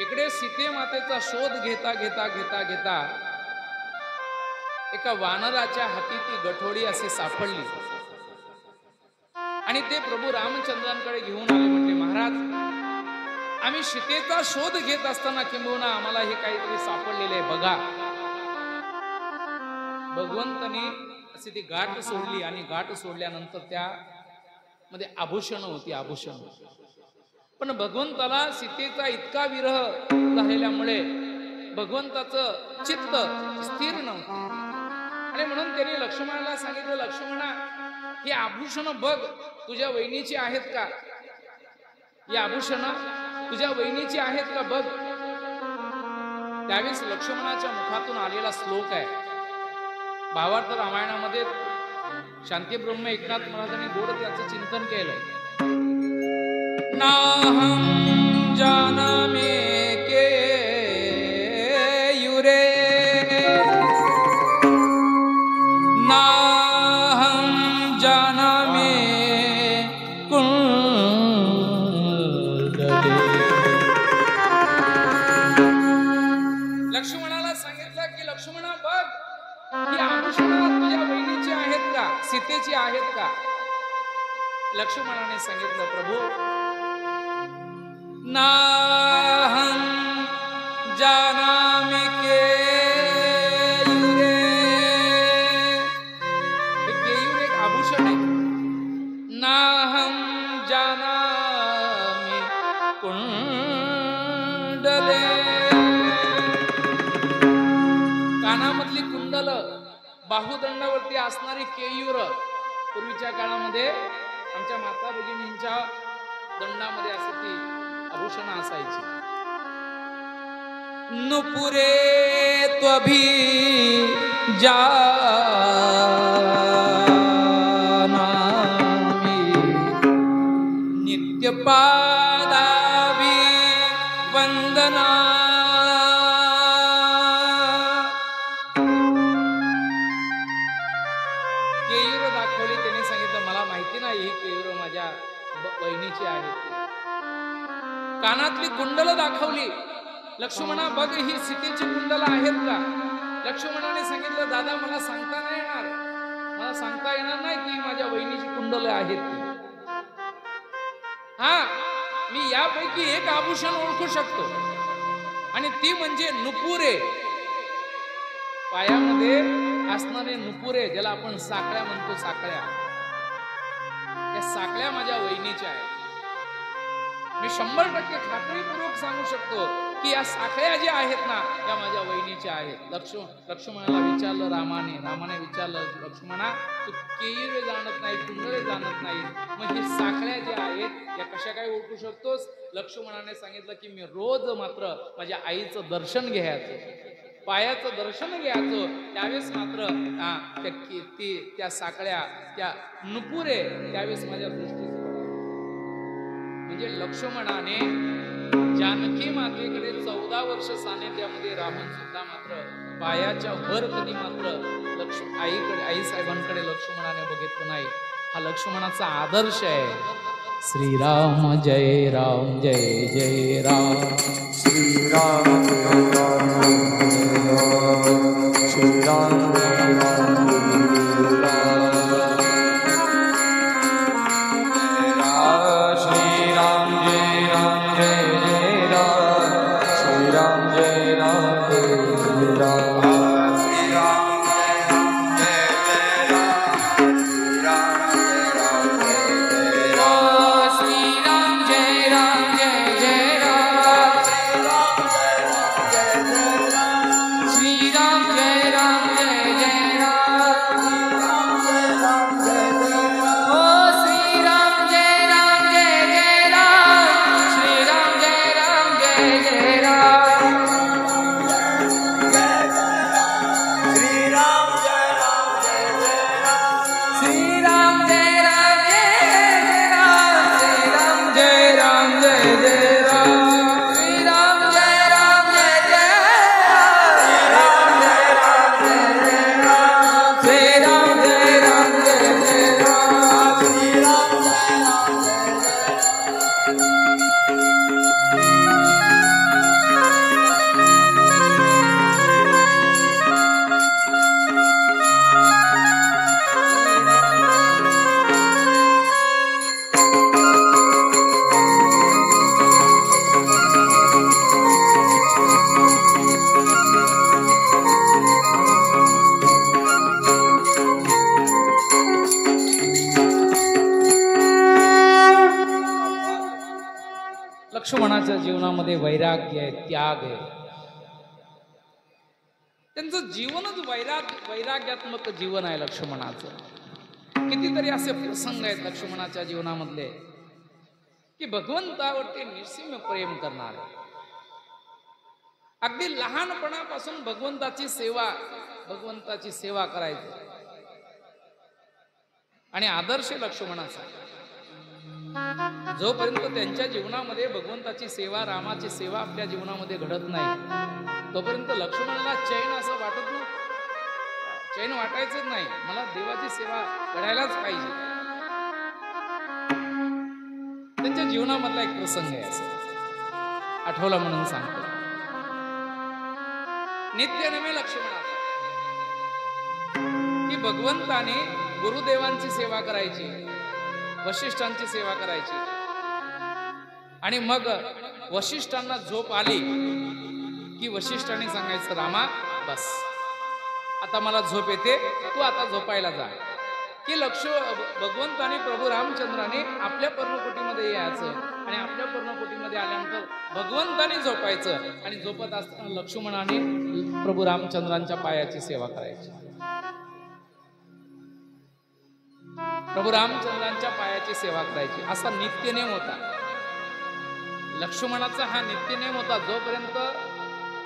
Speaker 1: इकडे सीते मातेचा शोध घेता घेता घेता घेता एका वानराच्या हाती ती गठोडी असे सापडली आणि ते प्रभू रामचंद्रांकडे घेऊन आले. म्हटले, महाराज, आम्ही सीतेचा शोध घेत असताना किंबहुना आम्हाला हे काहीतरी सापडलेले आहे, बघा. भगवंताने अशी ती गाठ सोडली आणि गाठ सोडल्यानंतर त्या मध्ये आभूषण होती, आभूषण. पण भगवंताला सीतेचा इतका विरह झालेल्यामुळे भगवंताचं चित्त स्थिर नव्हतं आणि म्हणून त्यांनी लक्ष्मणाला सांगितलं, लक्ष्मणा, ही आभूषण बघ, तुझ्या वहिनीची आहेत का? ही आभूषण तुझ्या वहिनीची आहेत का बघ. त्यावेळेस लक्ष्मणाच्या मुखातून आलेला श्लोक आहे. भावार्थ रामायणामध्ये शांतीब्रह्म एकनाथ महाराजांनी गोड त्याचं चिंतन केलंय. नाहं जानामि केयुरे नाहं जानामि कुंडले. लक्ष्मणाला सांगितलं की लक्ष्मणा बघ, ही आभूषणं तुझ्या बहिणीची आहेत का, सीतेची आहेत का? लक्ष्मणाने सांगितलं, प्रभू, नाहं जानामि केयुरे. हे केयूर एक आभूषण आहे. नाहं जानामि कुंडले. कानामधली कुंडल, बाहुदंडावरती असणारी केयूर. पूर्वीच्या काळामध्ये आमच्या माता भगिनींच्या दंडामध्ये अशी ती आभूषण असायची. नुपुरे त्वभी जानामि नित्यपादाभि वंदना. केयूर दाखवली. त्याने सांगितलं, मला माहिती नाही ही केयूर माझ्या वहिनीची आहे. कानातली कुंडल दाखवली. लक्ष्मणा बघ, ही सीतेची कुंडल आहेत का? लक्ष्मणाने सांगितलं, दादा, मला सांगता नाही येणार, मला सांगता येणार नाही की माझ्या वहिनीची कुंडल आहेत. हा, मी यापैकी एक आभूषण ओळखू शकतो आणि ती म्हणजे नुपुरे. पायामध्ये असणारे नुपुरे, ज्याला आपण साकळ्या म्हणतो, साकळ्या. या साकळ्या माझ्या वहिनीच्या आहेत. मी 100% खात्रीपूर्वक सांगू शकतो की या साखळ्या ज्या आहेत ना, त्या माझ्या वहिनीच्या आहेत. लक्ष्मणाला विचारलं रामाने विचारलं, लक्ष्मणा, तू केयूर जाणत नाही, कुंडले जाणत नाही, मग ही साखळ्या ज्या आहेत या कशा काय ओळखू शकतोस? लक्ष्मणाने सांगितलं की मी रोज मात्र माझ्या आईचं दर्शन घ्यायचं, पायाचं दर्शन घ्यायचं. त्यावेळेस मात्र त्या साखळ्या, त्या नुपुरे त्यावेळेस माझ्या दृष्टीस. म्हणजे लक्ष्मणाने जानकी मातेकडे 14 वर्ष सानिध्यामध्ये राहून सुद्धा मात्र पायाच्या वर कधी मात्र आई साहेबांकडे लक्ष्मणाने बघितलं नाही. हा लक्ष्मणाचा आदर्श आहे. श्रीराम जय राम, जय जय राम.
Speaker 2: श्रीराम जय राम, श्रीराम जय राम,
Speaker 1: लक्ष्मणाच्या जीवनामध्ये वैराग्य आहे, त्याग आहे. त्यांचं जीवनच वैराग्यात्मक जीवन आहे लक्ष्मणाचं. कितीतरी असे प्रसंग आहेत लक्ष्मणाच्या जीवनामधले की भगवंतावरती निस्सीम प्रेम करणारे. अगदी लहानपणापासून भगवंताची सेवा करायची आणि आदर्श लक्ष्मणाचा. जोपर्यंत त्यांच्या जीवनामध्ये भगवंताची सेवा, रामाची सेवा आपल्या जीवनामध्ये घडत नाही तोपर्यंत लक्ष्मणाला चैन असं वाटत नाही. चैन वाटायचंच नाही, मला देवाची सेवा करायलाच पाहिजे. त्यांच्या जीवनामधला एक प्रसंग आहे, असं आठवला म्हणून सांगतो. नित्यनेमे लक्ष्मणाचा की भगवंताने गुरुदेवांची सेवा करायची, वशिष्ठांची सेवा करायची आणि मग वशिष्ठांना झोप आली की वशिष्ठांनी सांगायचं, रामा बस आता मला झोप येते, तू आता झोपायला जा. की भगवंताने प्रभू रामचंद्राने आपल्या पर्णकुटीमध्ये यायचं आणि आपल्या पर्णकुटीमध्ये आल्यानंतर भगवंताने झोपायचं आणि झोपत असताना लक्ष्मणाने प्रभू रामचंद्रांच्या पायाची सेवा करायची. प्रभू रामचंद्रांच्या पायाची सेवा करायची असा नित्यनेम होता लक्ष्मणाचा. हा नित्यनेम होता. जोपर्यंत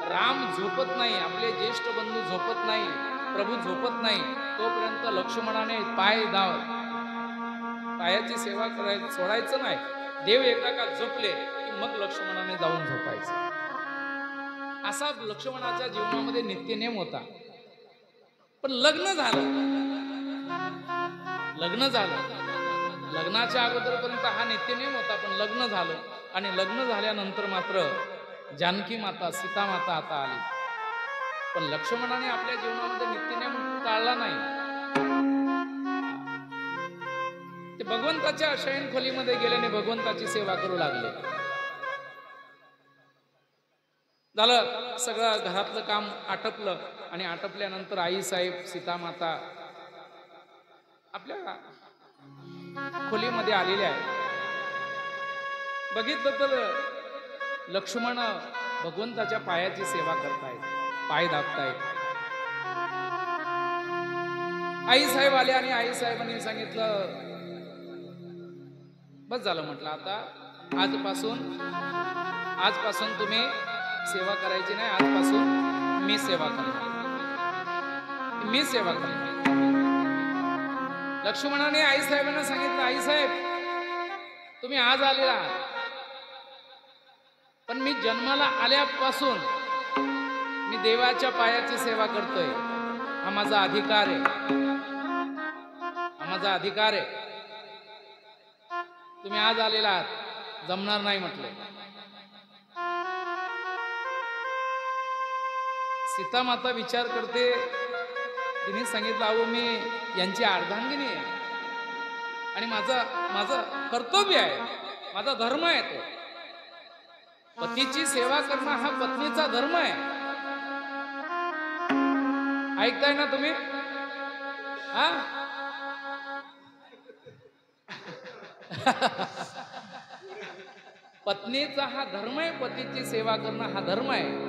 Speaker 1: राम झोपत नाही, आपले ज्येष्ठ बंधू झोपत नाही, प्रभू झोपत नाही, तोपर्यंत लक्ष्मणाने पायाची सेवा करायची सोडायचं नाही. देव एकदा का झोपले की मग लक्ष्मणाने जाऊन झोपायचं. असा लक्ष्मणाच्या जीवनामध्ये नित्यनेम होता. पण लग्न झालं, लग्नाच्या अगोदरपर्यंत हा नित्यनेम होता. पण लग्न झालं आणि लग्न झाल्यानंतर मात्र जानकी माता, सीता माता आता आली. पण लक्ष्मणाने आपल्या जीवनामध्ये नित्यनेम टाळला नाही. ते भगवंताच्या शयन खोलीमध्ये गेल्याने भगवंताची सेवा करू लागले. झालं सगळं घरातलं काम आटपलं आणि आटपल्यानंतर आई साहेब सीता माता आपल्या खोलीमध्ये आलेल्या आहे. बघितलं तर लक्ष्मण भगवंताच्या पायाची सेवा करतायत, पाय दाबतायत. आई साहेब आले आणि आई साहेबांनी सांगितलं, बस झालं. म्हटलं आता आजपासून तुम्ही सेवा करायची नाही, आजपासून मी सेवा करणार. लक्ष्मणाने आई साहेबांना सांगितलं, आई साहेब तुम्ही आज आलेला आहात, पण मी जन्माला आल्यापासून मी देवाच्या पायाची सेवा करतोय. हा माझा अधिकार आहे. तुम्ही आज आलेला आहात, जमणार नाही म्हटलं. सीता माता विचार करते, तिने सांगितलं, अहो मी यांची अर्धांगिनी आहे आणि माझं कर्तव्य आहे, माझा धर्म आहे. तो पतीची सेवा करणं हा पत्नीचा धर्म आहे. ऐकताय ना तुम्ही? हा पत्नीचा हा धर्म आहे, पतीची सेवा करणं हा धर्म आहे.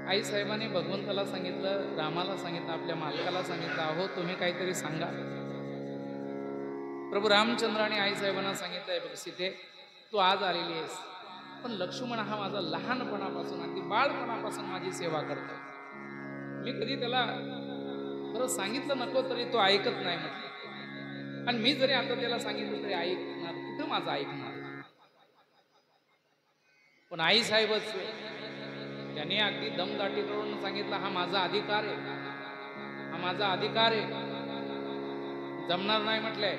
Speaker 1: आई साहेबांनी भगवंताला सांगितलं, रामाला सांगितलं, आपल्या मालकाला सांगितलं, अहो तुम्ही काहीतरी सांगा. प्रभू रामचंद्राने आई साहेबांना सांगितलंय, बघ सीते तू आज आलेली आहेस, पण लक्ष्मण हा माझा लहानपणापासून अगदी बाळपणापासून माझी सेवा करतो. मी कधी त्याला बरं सांगितलं नको तरी तो ऐकत नाही म्हटलं, आणि मी जरी आता त्याला सांगितलं तरी ऐकणार, कुठं माझं ऐकणार. पण आई साहेबच त्यांनी अगदी दमदाटी करून सांगितलं, हा माझा अधिकार आहे, जमणार नाही म्हटलंय.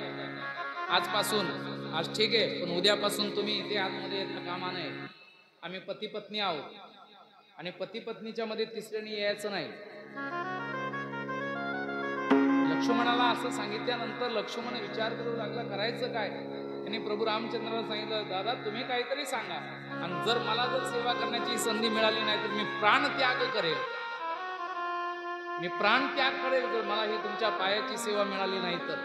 Speaker 1: आजपासून, आज ठीक आहे, पण उद्यापासून तुम्ही इथे आतमध्ये येत कामा नये. आम्ही पती पत्नी आहोत आणि पती पत्नीच्या मध्ये तिसऱ्याने यायचं नाही. लक्ष्मणाला असं सांगितल्यानंतर लक्ष्मण विचार करू लागला, करायचं काय. त्यांनी प्रभू रामचंद्राला सांगितलं, दादा तुम्ही काहीतरी सांगा, आणि जर मला सेवा करण्याची संधी मिळाली नाही तर मी प्राणत्याग करेल, जर मला ही तुमच्या पायाची सेवा मिळाली नाही तर.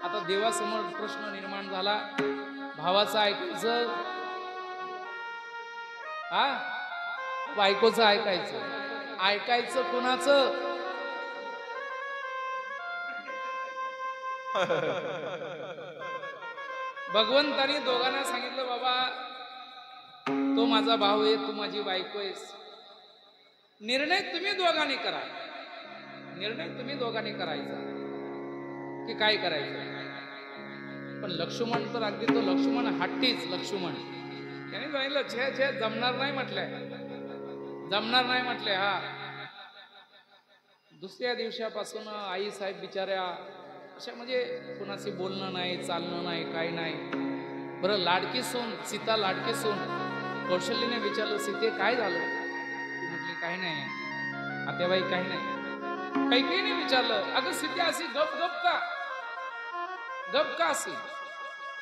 Speaker 1: आता देवासमोर प्रश्न निर्माण झाला, भावाचं ऐकायचं, हा बायकोचं ऐकायचं, ऐकायचं कुणाचं? भगवंतानी दोघांना सांगितलं, बाबा तो माझा भाऊ आहे, तू माझी बायको आहेस, निर्णय तुम्ही दोघांनी करा, निर्णय तुम्ही दोघांनी करायचा की काय करायचं. पण लक्ष्मण तर अगदी, तो लक्ष्मण हट्टीच लक्ष्मण, त्याने सांगितलं छे छे जमणार नाही म्हटलंय, जमणार नाही म्हटलंय. हा दुसऱ्या दिवसापासून आई साहेब बिचाऱ्या अशा म्हणजे कुणाशी बोलणं नाही, चालणं नाही, काही नाही. बरं लाडकी सून सीता, लाडकी सून कौशल्यने विचारलं, सीते काय झालं? ती म्हटली काही नाही आत्याबाई, काही नाही. काही नाही विचारलं, अगं सीते अशी गप गप का, गप का अशी?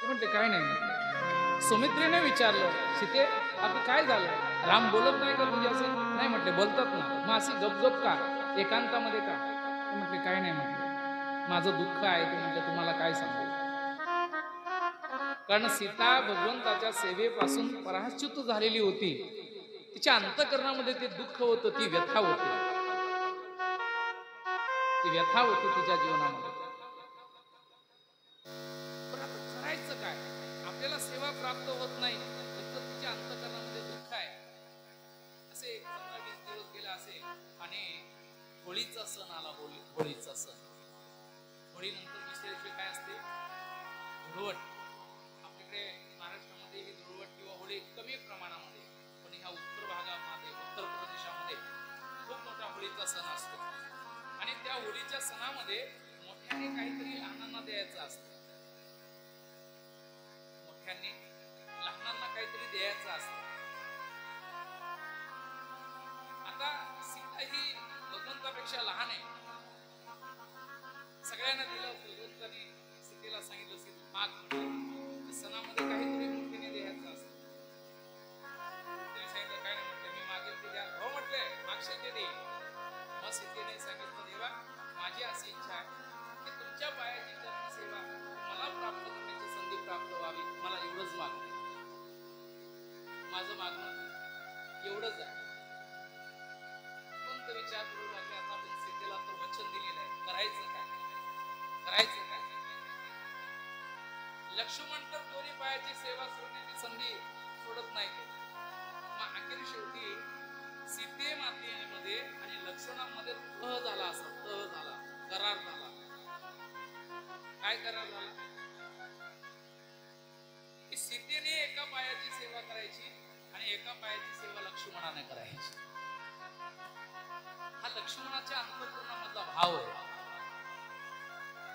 Speaker 1: ती म्हटली काही नाही. सुमित्रेने विचारलं, सीते अगं काय झालं, राम बोलत नाही का म्हणजे असे? नाही म्हटले, बोलतात ना, मग अशी गप गप का, एकांतामध्ये का? ती म्हटली काही नाही म्हटले, माझं दुःख आहे. ते म्हटलं तुम्हाला काय सांगू, कारण सीता भगवंताच्या सेवेपासून पराश्च्युत झालेली होती. तिच्या अंतःकरणामध्ये ते दुःख होतं, ती व्यथा होती, ती व्यथा होती तिच्या जीवनामध्ये. पण आता करायचं काय? आपल्याला सेवा प्राप्त होत नाही, तर तिच्या अंतःकरणामध्ये दुःख आहे. असे 15-20 दिवस गेला असेल आणि होळीचा सण आला. होळीचा सण, होळीनंतर दुसऱ्या दिवशी काय असते? धुळवट. आपल्याकडे महाराष्ट्रामध्ये ही धुळवट किंवा होळी कमी प्रमाणामध्ये, पण ह्या उत्तर भागामध्ये, उत्तर प्रदेशामध्ये खूप मोठा होळीचा सण असतो. आणि त्या होळीच्या सणामध्ये मोठ्याने काहीतरी लहानांना द्यायचं असतं, मोठ्याने लहानांना काहीतरी द्यायचं असतं. आता सीता ही भगवंतापेक्षा लहान आहे, सगळ्यांना दिलं. भगवंताने सीतेला सांगितलं, सीता माग म्हटलं, सणामध्ये काहीतरी मोठ्याने द्यायचं असतं. तिने सांगितलं काय नाही म्हटलं, मी मागेल ते द्या. हो म्हटले, मागशील ते दे. मग सीतेने सांगितलं, देवा माझी अशी इच्छा आहे की तुमच्या पायाची चरणसेवा मला प्राप्त करण्याची संधी प्राप्त व्हावी, मला एवढंच मागणं, माझं मागणं एवढंच आहे. पण विचार करू लागले, आता आपण सीतेला तर वचन दिलेलं आहे, करायचं काय, करायचं काय? लक्ष्मण तर दोन्ही पायाची सेवा सोडण्याची संधी सोडत नाही. मग अखेर शेवटी सीते मातेमध्ये आणि लक्ष्मणामध्ये तह झाला, असा तह झाला, करार झाला. काय करार झाला? की सीतेने एका पायाची सेवा करायची आणि एका पायाची सेवा लक्ष्मणाने करायची. हा लक्ष्मणाच्या अंतःकरणामधला भाव आहे.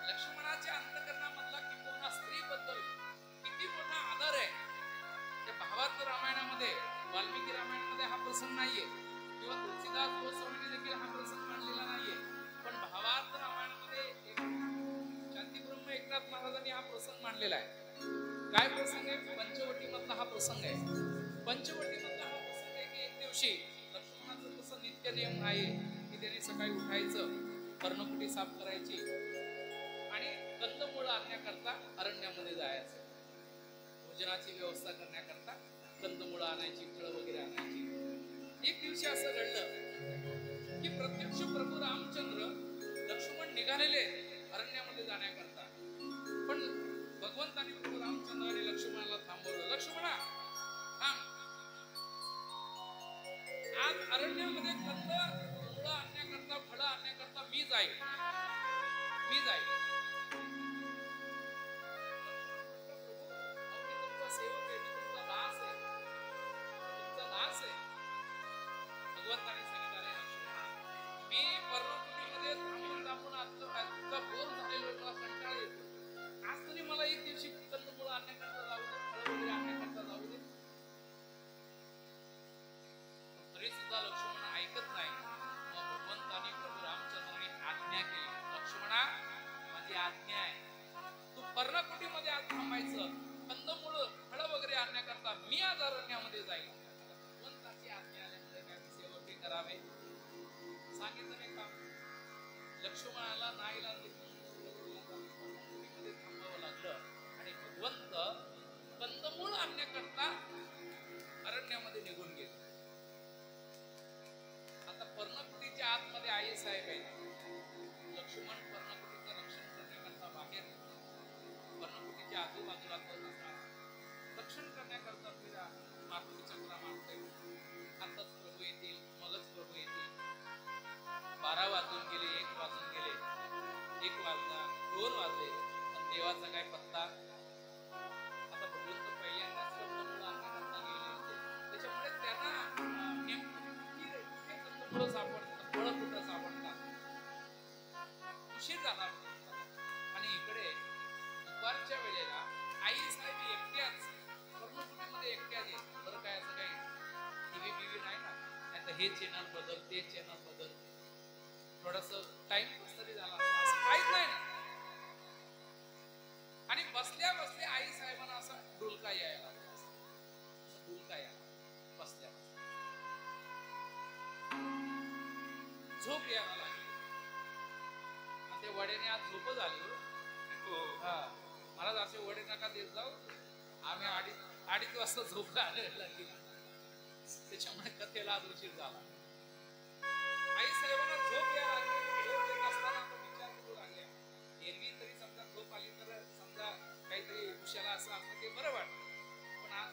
Speaker 1: लक्ष्मणाच्या अंतःकरणामधला किंवा स्त्रीबद्दल किती मोठा आदर आहे. त्या भावार्थ रामायणामध्ये, वाल्मिकी रामायणामध्ये हा प्रसंग नाहीये, किंवा तुलसीदास गोस्वामीने देखील हा प्रसंग मांडलेला नाहीये. पण भावार्थ रामायणामध्ये शांतीब्रह्म एकनाथ महाराजांनी हा प्रसंग मांडलेला आहे. काय प्रसंग आहे? पंचवटी मधला हा प्रसंग आहे. पंचवटी मधला हा प्रसंग आहे की एक दिवशी लक्ष्मणाचं तसं नित्य नियम आहे की त्याने सकाळी उठायचं, कर्णकुटी साफ करायची आणि कंदमुळं आणण्याकरता अरण्यामध्ये जायचं. भोजनाची व्यवस्था करण्याकरता कंदमुळं आणायची, फळं वगैरे आणायची. एक दिवशी असं घडलं की प्रत्यक्ष प्रभू रामचंद्र लक्ष्मण निघालेले अरण्यामध्ये जाण्याकरता, पण भगवंतानी प्रभू रामचंद्र आणि लक्ष्मणाला थांबवलं. लक्ष्मणा थांब, आज अरण्यामध्ये कंदमुळं आणण्याकरता, फळं आणण्याकरता मी जाईल, मी जाईल. सेवक आहे, तुमचा दास आहे, तुमचा दास आहे. भगवंताने सांगितलं, मी पर्णकुटीमध्ये थांबून आपण आजचा बोर झालेलो, मला कंटाळा येतो. आज तरी मला एक दिवशी कंदमुळं आणण्याकरता जाऊ दे, फळं वगैरे आणण्याकरता जाऊ दे. तरी सुद्धा लक्ष्मण ऐकत नाही. मग भगवंताने प्रभू रामचंद्राने आज्ञा केली, लक्ष्मणा माझी आज्ञा आहे, तू पर्णकुटीमध्ये आज थांबायचं, कंदमुळं फळं वगैरे आणण्याकरता मी आज अरण्यामध्ये जाईल. भगवंताची आज्ञा आल्यामुळे काय सेवक करावे सांगितलं नाही का? लक्ष्मणाला नाईलाज मध्ये थांबावं लागलं आणि भगवंत जातो रक्षण करण्याकरता तिला मातृ चक्रा मारतोय. आताच प्रभू येतील, मगच प्रभू येतील. 12 वाजून गेले, 1 वाजून गेले, 1 वाजला, 2 वाजले, पण देवाचा काय पत्ता. आता भगवंत पहिल्यांदाच कंदमुळं आणण्याकरता गेले होते, त्याच्यामुळे त्यांना नेमकं कंदमुळं सापडतात, फळं कुठं सापडतात, उशीर झाला. आणि इकडे दुपारच्या वेळेला आई साहेब एकट्याच कर्मकुटीमध्ये एकट्याच येत. बरं काय असं काही टीव्ही बीव्ही नाही ना, नाही तर हे चॅनल बदल, ते चॅनल बदल, थोडस टाइम तरी झाला असं काहीच नाही ना. आणि बसल्या बसल्या आई साहेबांना असा डुलका यायला, डुलका यायला बसल्या झोप यायला लागली. ते वड्याने आज झोप झाली. हा, मला असे वडे नका देत जाऊ, आम्ही अडीच वाजता झोप लागली, त्याच्यामुळे कथेला आज उशीर झाला. आई साहेबांना झोप यायला लागली. झोप येत असताना विचार करू लागल्या, एरवी तरी समजा झोप आली तर समजा काहीतरी उशाला असं असतं ते बरं वाटतं, पण आज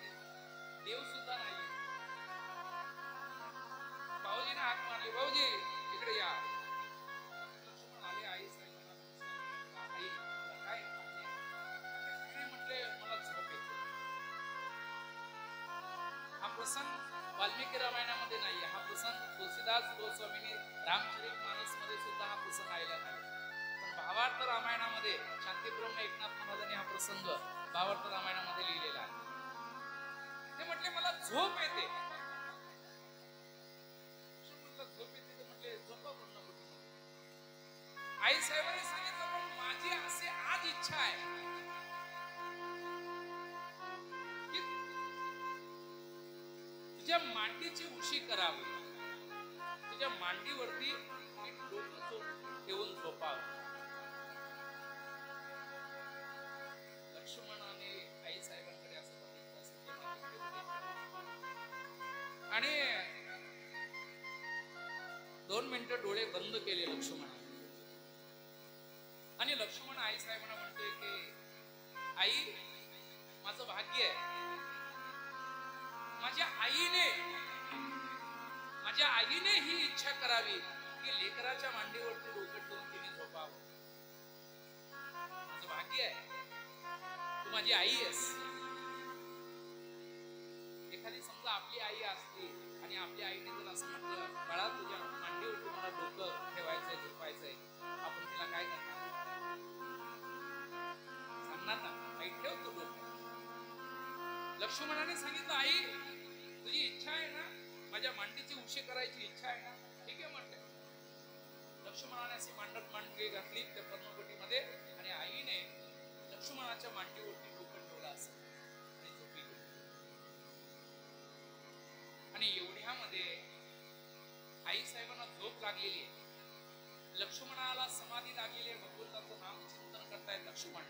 Speaker 1: देव सुद्धा नाही. भाऊजीने हाक मारली, भाऊजी इकडे या. लक्ष्मण आले आई साहेबांना, आई काय म्हटले, मला झोप येते. हा प्रसंग वाल्मिकी रामायणामध्ये नाही, हा प्रसंग तुलसीदास गोस्वामींनी रामचरितमानस मध्ये सुद्धा हा प्रसंग आलेला नाही. पण भावार्थ रामायणामध्ये शांतीब्रह्म एकनाथ महाराजांनी हा प्रसंग भावार्थ रामायणामध्ये लिहिलेला आहे. ते म्हटले मला झोप येते. झोप येते ते म्हटले झोपा पूर्ण कुठे. आई साहेबांनी सांगितलं पण माझी असे आज इच्छा आहे की तुझ्या मांडीची उशी करावी, तुझ्या मांडीवरती मी डोकं ठेवून झोपावं. लक्ष्मणाने आई साहेबांकडे असं बघितलं आणि 2 मिनिटं डोळे बंद केले लक्ष्मणाने. आणि लक्ष्मण आई साहेबांना म्हणतोय की आई माझं भाग्य आहे, माझ्या आईने ही इच्छा करावी की लेकराच्या मांडीवरती डोकं ठेवून तिने झोपावं. माझं भाग्य आहे, तू माझी आई आहेस. एखादी समजा आपली आई असते आणि आपल्या आईने जर असं म्हटलं बाळा तुझ्या मांडीवरती मला डोकं ठेवायचंय, झोपायचंय, आपण तिला काय करणार? सांगणार ना आई ठेव तू डोकं. लक्ष्मणाने सांगितलं आई तुझी इच्छा आहे ना, माझ्या मांडीची उशी करायची इच्छा आहे ना, ठीक आहे म्हटलं. लक्ष्मणाने अशी मांडवी घातली त्या पर्णकुटीमध्ये आणि आईने लक्ष्मणाच्या मांडीवरती डोकं ठेवलं असं आणि झोपी गेली. आणि एवढ्यामध्ये आई साहेबांना झोप लागलेली आहे, लक्ष्मणाला समाधी लागलेली आहे. भगवंताचं नाम चिंतन करतायत लक्ष्मण.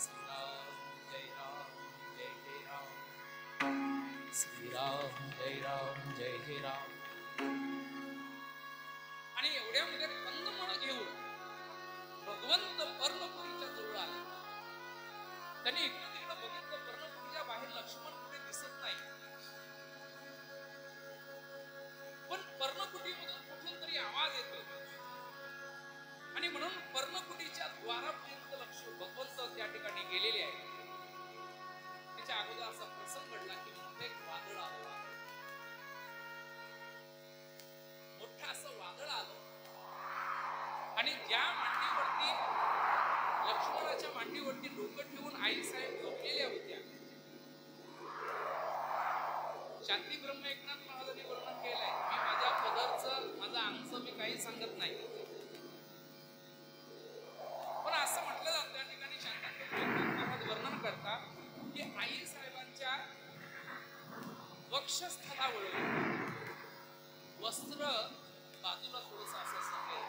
Speaker 1: श्रीराम जय राम जय जय राम, श्रीराम जय राम जय जय राम. आणि एवढ्यामध्ये कंदमुळं घेऊन भगवंत पर्णपुरीच्या जवळ आले. त्यांनी इकडे तिकडे बघितलं, पर्णपुरीच्या बाहेर लक्ष्मण कुठे दिसत नाही. पण पर्णकुटीमधून कुठून तरी आवाज येतो आणि म्हणून पर्णकुटीच्या द्वारापर्यंत भगवंत त्या ठिकाणी गेलेले आहे. त्याच्या अगोदर असा प्रसंग घडला की मोठं एक वादळ आलं, मोठं असं वादळ आलं आणि ज्या मांडीवरती लक्ष्मणाच्या मांडीवरती डोकं ठेवून आई साहेब झोपलेल्या होत्या, शांती ब्रह्म एकनाथ महाराजांनी वर्णन केलंय. मी माझ्या पदरचं माझं अंगचं मी काही सांगत नाही, पण असं म्हटलं जातं त्या ठिकाणी शांती ब्रह्म महाराज वर्णन करतात की आई साहेबांच्या वक्षस्थळावरून वस्त्र बाजूला थोडस असं सरकलं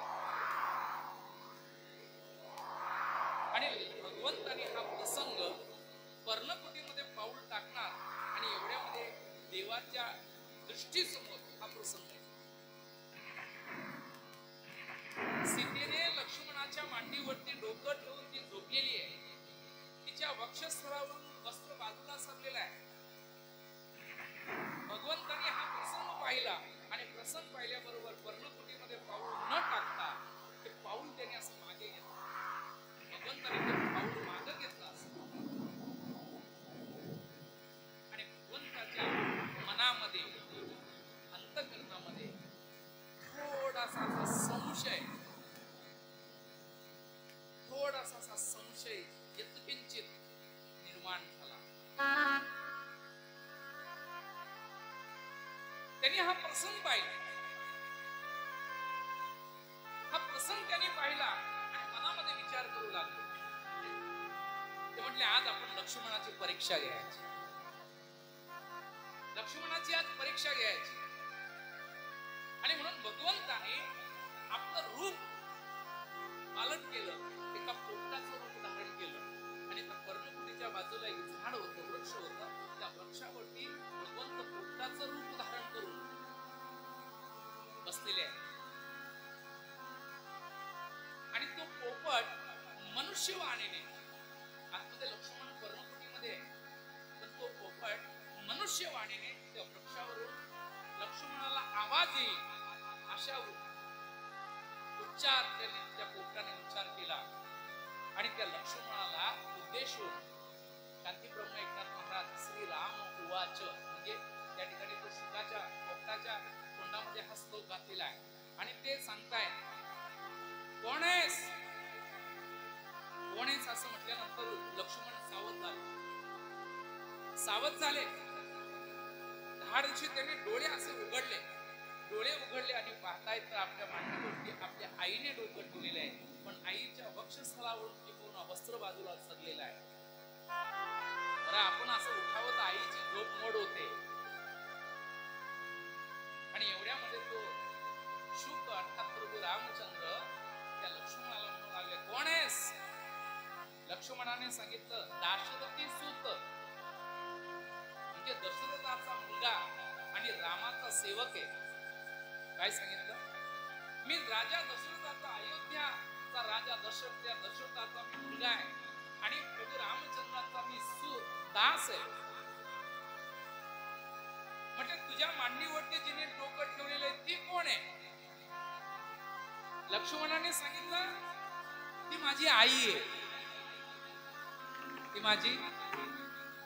Speaker 1: आणि भगवंतानी हा प्रसंग पर्णकुटीमध्ये पाऊल टाकणार आणि एवढ्यामध्ये देवाच्या दृष्टीसमोर हा प्रसंग आहे. सीतेने लक्ष्मणाच्या मांडीवरती डोकं ठेवून ती झोपलेली आहे. तिच्या हा प्रसंग पाहिला. हा प्रसंग त्यांनी पाहिला आणि मनामध्ये विचार करू लागले. ते म्हटले आज आपण लक्ष्मणाची परीक्षा घ्यायची. लक्ष्मणाची आज परीक्षा घ्यायची. आणि म्हणून भगवंताने आपलं रूप पालन केलं. एका पोपटाचं रूप धारण केलं आणि त्या पर्णकुटीच्या बाजूला एक झाड होतं, वृक्ष होतं. त्या वृक्षावरती भगवंत पोपटाचं रूप धारण करून बसलेले आहे. आणि तो पोपट मनुष्यवाणीने, आतमध्ये लक्ष्मण पर्णकुटीमध्ये, पण तो पोपट मनुष्यवाणीने त्या वृक्षावरून लक्ष्मणाला आवाज येईल अशा उच्चार त्या पोपटाने उच्चार केला. आणि त्या लक्ष्मणाला उद्देशून शांती ब्रह्म एकनाथ महाराज श्री राम उवाच, म्हणजे त्या ठिकाणी तो शुकाच्या पोपटाच्या तोंडामध्ये हा श्लोक घातलेला आहे. आणि ते सांगतायत कोण आहेस, कोण आहेस असं म्हटल्यानंतर लक्ष्मण सावध झाले. सावध झाले. धाडशी त्याने डोळे असे उघडले. डोळे उघडले आणि पाहतायत तर आपल्या मांडीवरती आपल्या आईने डोकं ठेवलेलं आहे. पण आईच्या वक्षस्थळावरून पूर्ण वस्त्र बाजूला सरलेलं आहे. बरं आपण असं उठावं तर आईची झोप मोड होते. आणि एवढ्यामध्ये तो शुक अर्थात प्रभू रामचंद्र त्या लक्ष्मणाला म्हणू लागले कोण आहेस. लक्ष्मणाने सांगितलं दाशरथी सूत, म्हणजे दशरथाचा मुलगा आणि रामाचा सेवक आहे. काय सांगितलं, मी राजा दशरथाचा, अयोध्याचा राजा दशरथ, त्या दशरथाचा मी मुलगा आहे आणि प्रभू रामचंद्राचा मी दास आहे. म्हणजे तुझ्या मांडीवरती जिने डोकं ठेवलेले ती कोण आहे. लक्ष्मणाने सांगितलं ती माझी आई आहे. ती माझी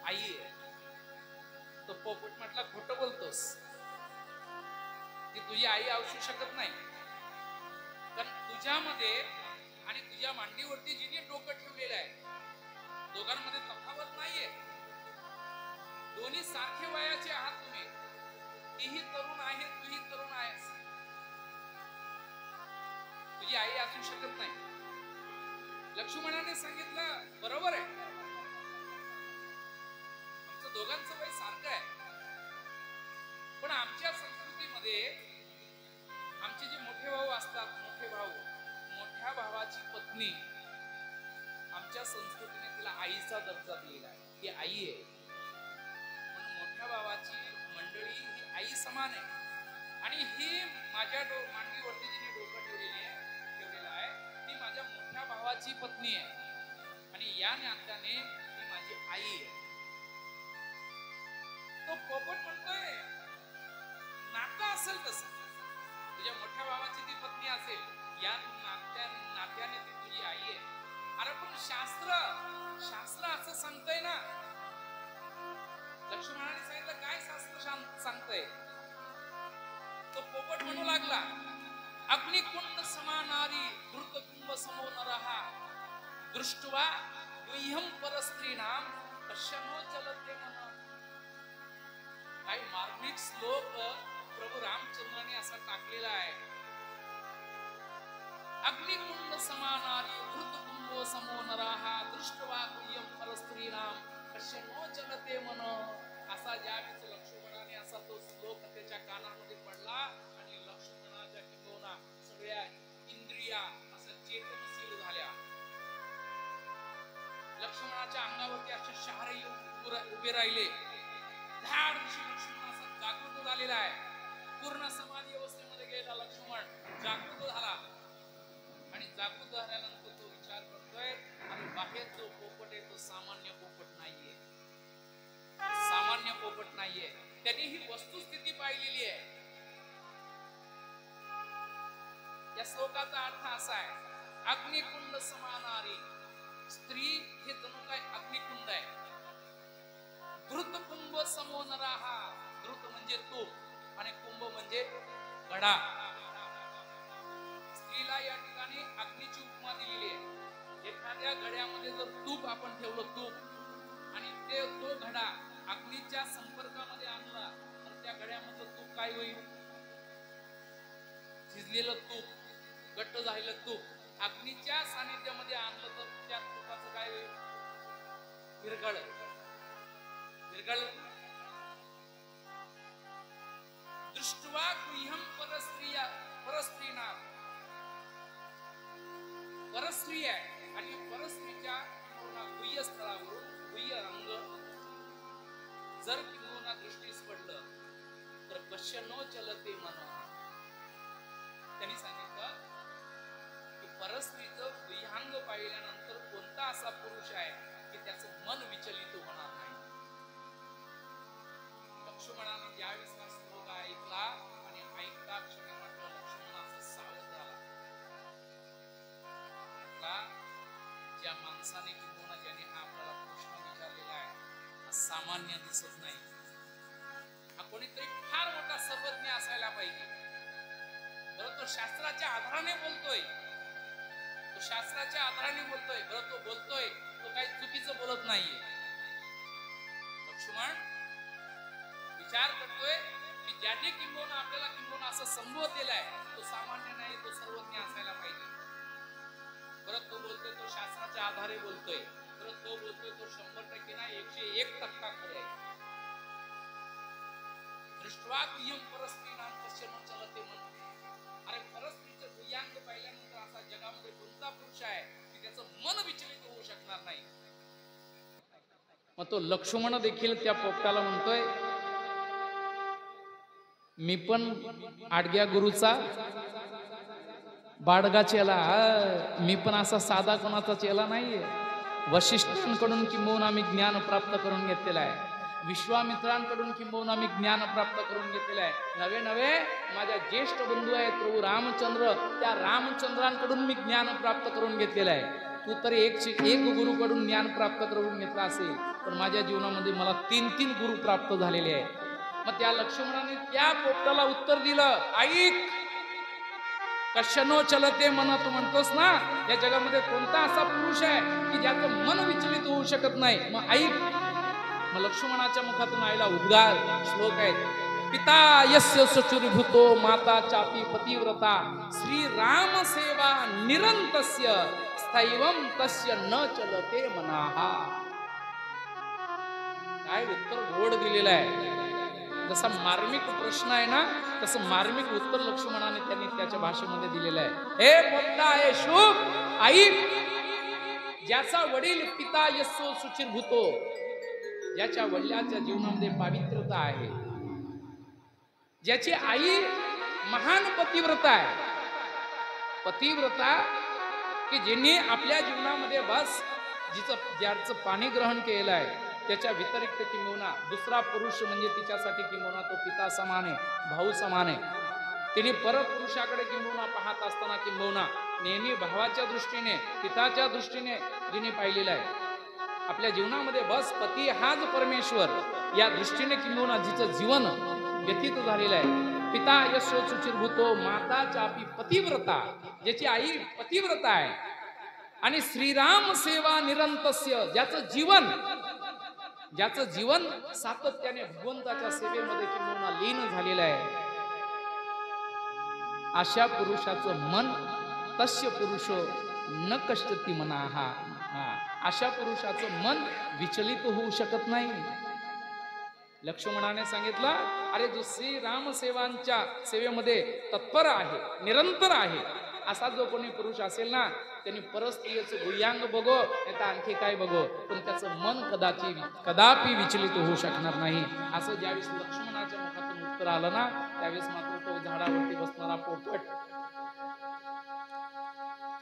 Speaker 1: आई आहे. तो पोपट म्हटला खोटं बोलतोस, ती तुझी आई असू शकत नाही. कारण तुझ्यामध्ये आणि तुझ्या मांडीवरती जिने डोकं ठेवलेलं आहे दोघांमध्ये तफावत नाहीये. दोन्ही सारखे वयाचे आहात तुम्ही. तीही तरुण आहे, तूही तरुण आहेस. तुझी आई असू शकत नाही. लक्ष्मणाने सांगितलं बरोबर आहे, आमचं दोघांचं वय सारखं आहे. पण आमच्या संस्कृतीमध्ये आमचे जे मोठे भाऊ असतात, मोठे भाऊ, मोठ्या भावाची पत्नी, आमच्या संस्कृतीने तिला आईचा दर्जा दिलेला आहे. ही आई आहे. पण मोठ्या भावाची मंडळी ही आई समान आहे. आणि ही माझ्या मांडीवरती जिने डोकं ठेवलेलं आहे ती माझ्या मोठ्या भावाची पत्नी आहे आणि या नात्याने ती माझी आई आहे. तो पोपट म्हणतोय नातं असेल तसं, तुझ्या मोठ्या भावाची ती पत्नी असेल, या नात्याने ती तुझी आई आहे. अरे पण शास्त्र असं सांगतंय ना. लक्ष्मणाने सांगितलं काय शास्त्र सांगतंय. तो पोपट म्हणू लागला अग्निकुंड समानारी धृतकुंभ समो नरहा दृष्ट्वा गुह्यम परस्त्रीणाम पश्यनो चलते मन. काही मार्मिक श्लोक प्रभू रामचंद्राने असा टाकलेला आहे. अग्निकुंड समानारी धृतकुंभ समो नरहा दृष्ट्वा गुह्यम परस्त्रीणाम पश्यनो चलते मन. असा ज्यावेळेस लक्ष्मणाने असा तो श्लोक त्याच्या कानामध्ये पडला आणि लक्ष्मणाच्या किंबहुना सगळ्या इंद्रिया असं चेतनशील झाल्या. लक्ष्मणाच्या अंगावरती असे शहारे येऊन उभे राहिले. धाड लक्ष्मण असा जागृत झालेला आहे. पूर्ण समाधी अवस्थेमध्ये गेला लक्ष्मण, जागृत झाला. आणि जागृत झाल्यानंतर तो विचार करतोय आणि बाहेर जो पोपट आहे तो सामान्य पोपट नाहीये. सामान्य पोपट नाहीये. त्यांनी ही वस्तुस्थिती पाहिलेली आहे. या श्लोकाचा अर्थ असा आहे अग्निकुंड समानारी. स्त्री हे जणू काय अग्निकुंड आहे. धृत कुंभ समो नराहा. धृत म्हणजे तूप आणि कुंभ म्हणजे घडा. स्त्रीला या ठिकाणी अग्नीची उपमा दिलेली आहे. एखाद्या घड्यामध्ये जर तूप आपण ठेवलं, तूप, आणि तो घडा अग्नीच्या संपर्कामध्ये आणला तर त्या घड्यामधलं तूप काय होईल? शिजलेलं तूप, घट्ट झालेलं तूप अग्नीच्या सानिध्यामध्ये आणलं तर त्या तुपाचं काय होईल? विरघळ. विरघळ. दृष्ट्वा गृह्यं परस्त्रीना, परस्त्री आहे आणि परस्त्रीच्या गुह्य स्थळावरून गुह्य अंग जर किंवा दृष्टीस पडलं तर कश्य न चलते मन. त्यांनी सांगितलं की परस्त्रीचं गुह्यांग पाहिल्यानंतर कोणता असा पुरुष आहे की त्याचं मन विचलित होणार नाही. लक्ष्मणाने ज्यावेळेस हा श्लोक ऐकला आणि ऐकता क्षणी म्हटलं लक्ष्मण असं सावध झाला. ज्या माणसाने किंवा ज्याने हा आपल्याला प्रश्न विचारलेला आहे हा सामान्य दिसत नाही. हा कोणीतरी फार मोठा सर्वज्ञ असायला पाहिजे. बरं तो शास्त्राच्या आधाराने बोलतोय, तो शास्त्राच्या आधाराने बोलतोय. बरं तो बोलतोय तो काही चुकीचं बोलत नाहीये. लक्ष्मण विचार करतोय की ज्याने किंबहुना आपल्याला किंबहुना असं संबोधलेलं आहे तो सामान्य नाही, तो सर्वज्ञ असायला पाहिजे. परत तो बोलतोय तो शास्त्राच्या आधारे बोलतोय. परत तो बोलतोय तो 100% नाही 101% खरं आहे. दृष्ट्वा गुह्यं परस्त्रीणां कश्य न चलते मन. अरे परस्त्रीचं गुह्यांग पाहिल्यानंतर असा जगामध्ये कोणता पुरुष आहे की त्याचं मन विचलित होऊ शकणार नाही. मग तो लक्ष्मण देखील त्या पोपटाला म्हणतोय मी पण आडग्या गुरुचा बाडगा चेला, मी पण असा साधा कोणाचा चेला नाहीये. वशिष्ठांकडून किंबहुना मी ज्ञान प्राप्त करून घेतलेला आहे. विश्वामित्रांकडून किंबहुना मी ज्ञान प्राप्त करून घेतलेलं आहे. नवे नवे माझ्या ज्येष्ठ बंधू आहेत प्रभू रामचंद्र, त्या रामचंद्रांकडून मी ज्ञान प्राप्त करून घेतलेलं आहे. तू तर एक गुरुकडून ज्ञान प्राप्त करून घेतला असेल, पण माझ्या जीवनामध्ये मला 3 गुरु प्राप्त झालेले आहेत. मग त्या लक्ष्मणाने त्या पोपटाला उत्तर दिलं, ऐक कश्य न चलते मन. तू म्हणतोस ना या जगामध्ये कोणता असा पुरुष आहे की ज्याचं मन विचलित होऊ शकत नाही. मग ऐक. मग लक्ष्मणाच्या मुखातून आलेला उद्गार श्लोक आहे. पिता यस्य सचुर्भूतो माता चापी पतिव्रता श्रीराम सेवा निरंतस्य स्थैवं तस्य न चलते मनाहा. काय उत्तर गोड दिलेलं आहे. जसा मार्मिक प्रश्न आहे ना तसं मार्मिक उत्तर लक्ष्मणाने त्यांनी त्याच्या भाषेमध्ये दिलेलं आहे. हे पोपटा हे शुभ ऐक. ज्याचा वडील पिता यस्सो सुचिर्भूतो, ज्याच्या वडिलांच्या जीवनामध्ये पावित्र्यता आहे, ज्याची आई महान पतिव्रता आहे. पतिव्रता की ज्यांनी आपल्या जीवनामध्ये बस ज्याचं पाणी ग्रहण केलेलं आहे त्याच्या व्यतिरिक्त किंबहुना दुसरा पुरुष म्हणजे तिच्यासाठी किंबहुना तो पिता समान आहे, भाऊ समान आहे. तिने परपुरुषाकडे किंबहुना पाहत असताना किंबहुना नेहमी भावाच्या दृष्टीने पिताच्या दृष्टीने जिने पाहिलेलं आहे. आपल्या जीवनामध्ये बस पती हाच परमेश्वर या दृष्टीने किंबहुना जिचं जीवन व्यतीत झालेलं आहे. पिता यशो सुचिर्भूतो माता चापी पतिव्रता, ज्याची आई पतिव्रता आहे. आणि श्रीराम सेवा निरंतस्य, ज्याचं जीवन सातत्याने भगवंताच्या सेवेमध्ये किंबहुना लीन झालेलं आहे. अशा पुरुषाचं मन तस्य पुरुषो न कष्टती मनाहा. अशा पुरुषाचं मन विचलित होऊ शकत नाही. लक्ष्मणाने सांगितलं अरे जो श्रीराम सेवांच्या सेवेमध्ये तत्पर आहे, निरंतर आहे, असा जो कोणी पुरुष असेल ना त्यांनी परस्त्रीचं गुह्यांग बघो नाही तर आणखी काय बघो, पण त्याचं मन कदापि विचलित होऊ शकणार नाही. असं ज्यावेळेस लक्ष्मणाच्या मुखातून उत्तर आलं ना त्यावेळेस मात्र तो झाडावरती बसणारा पोपट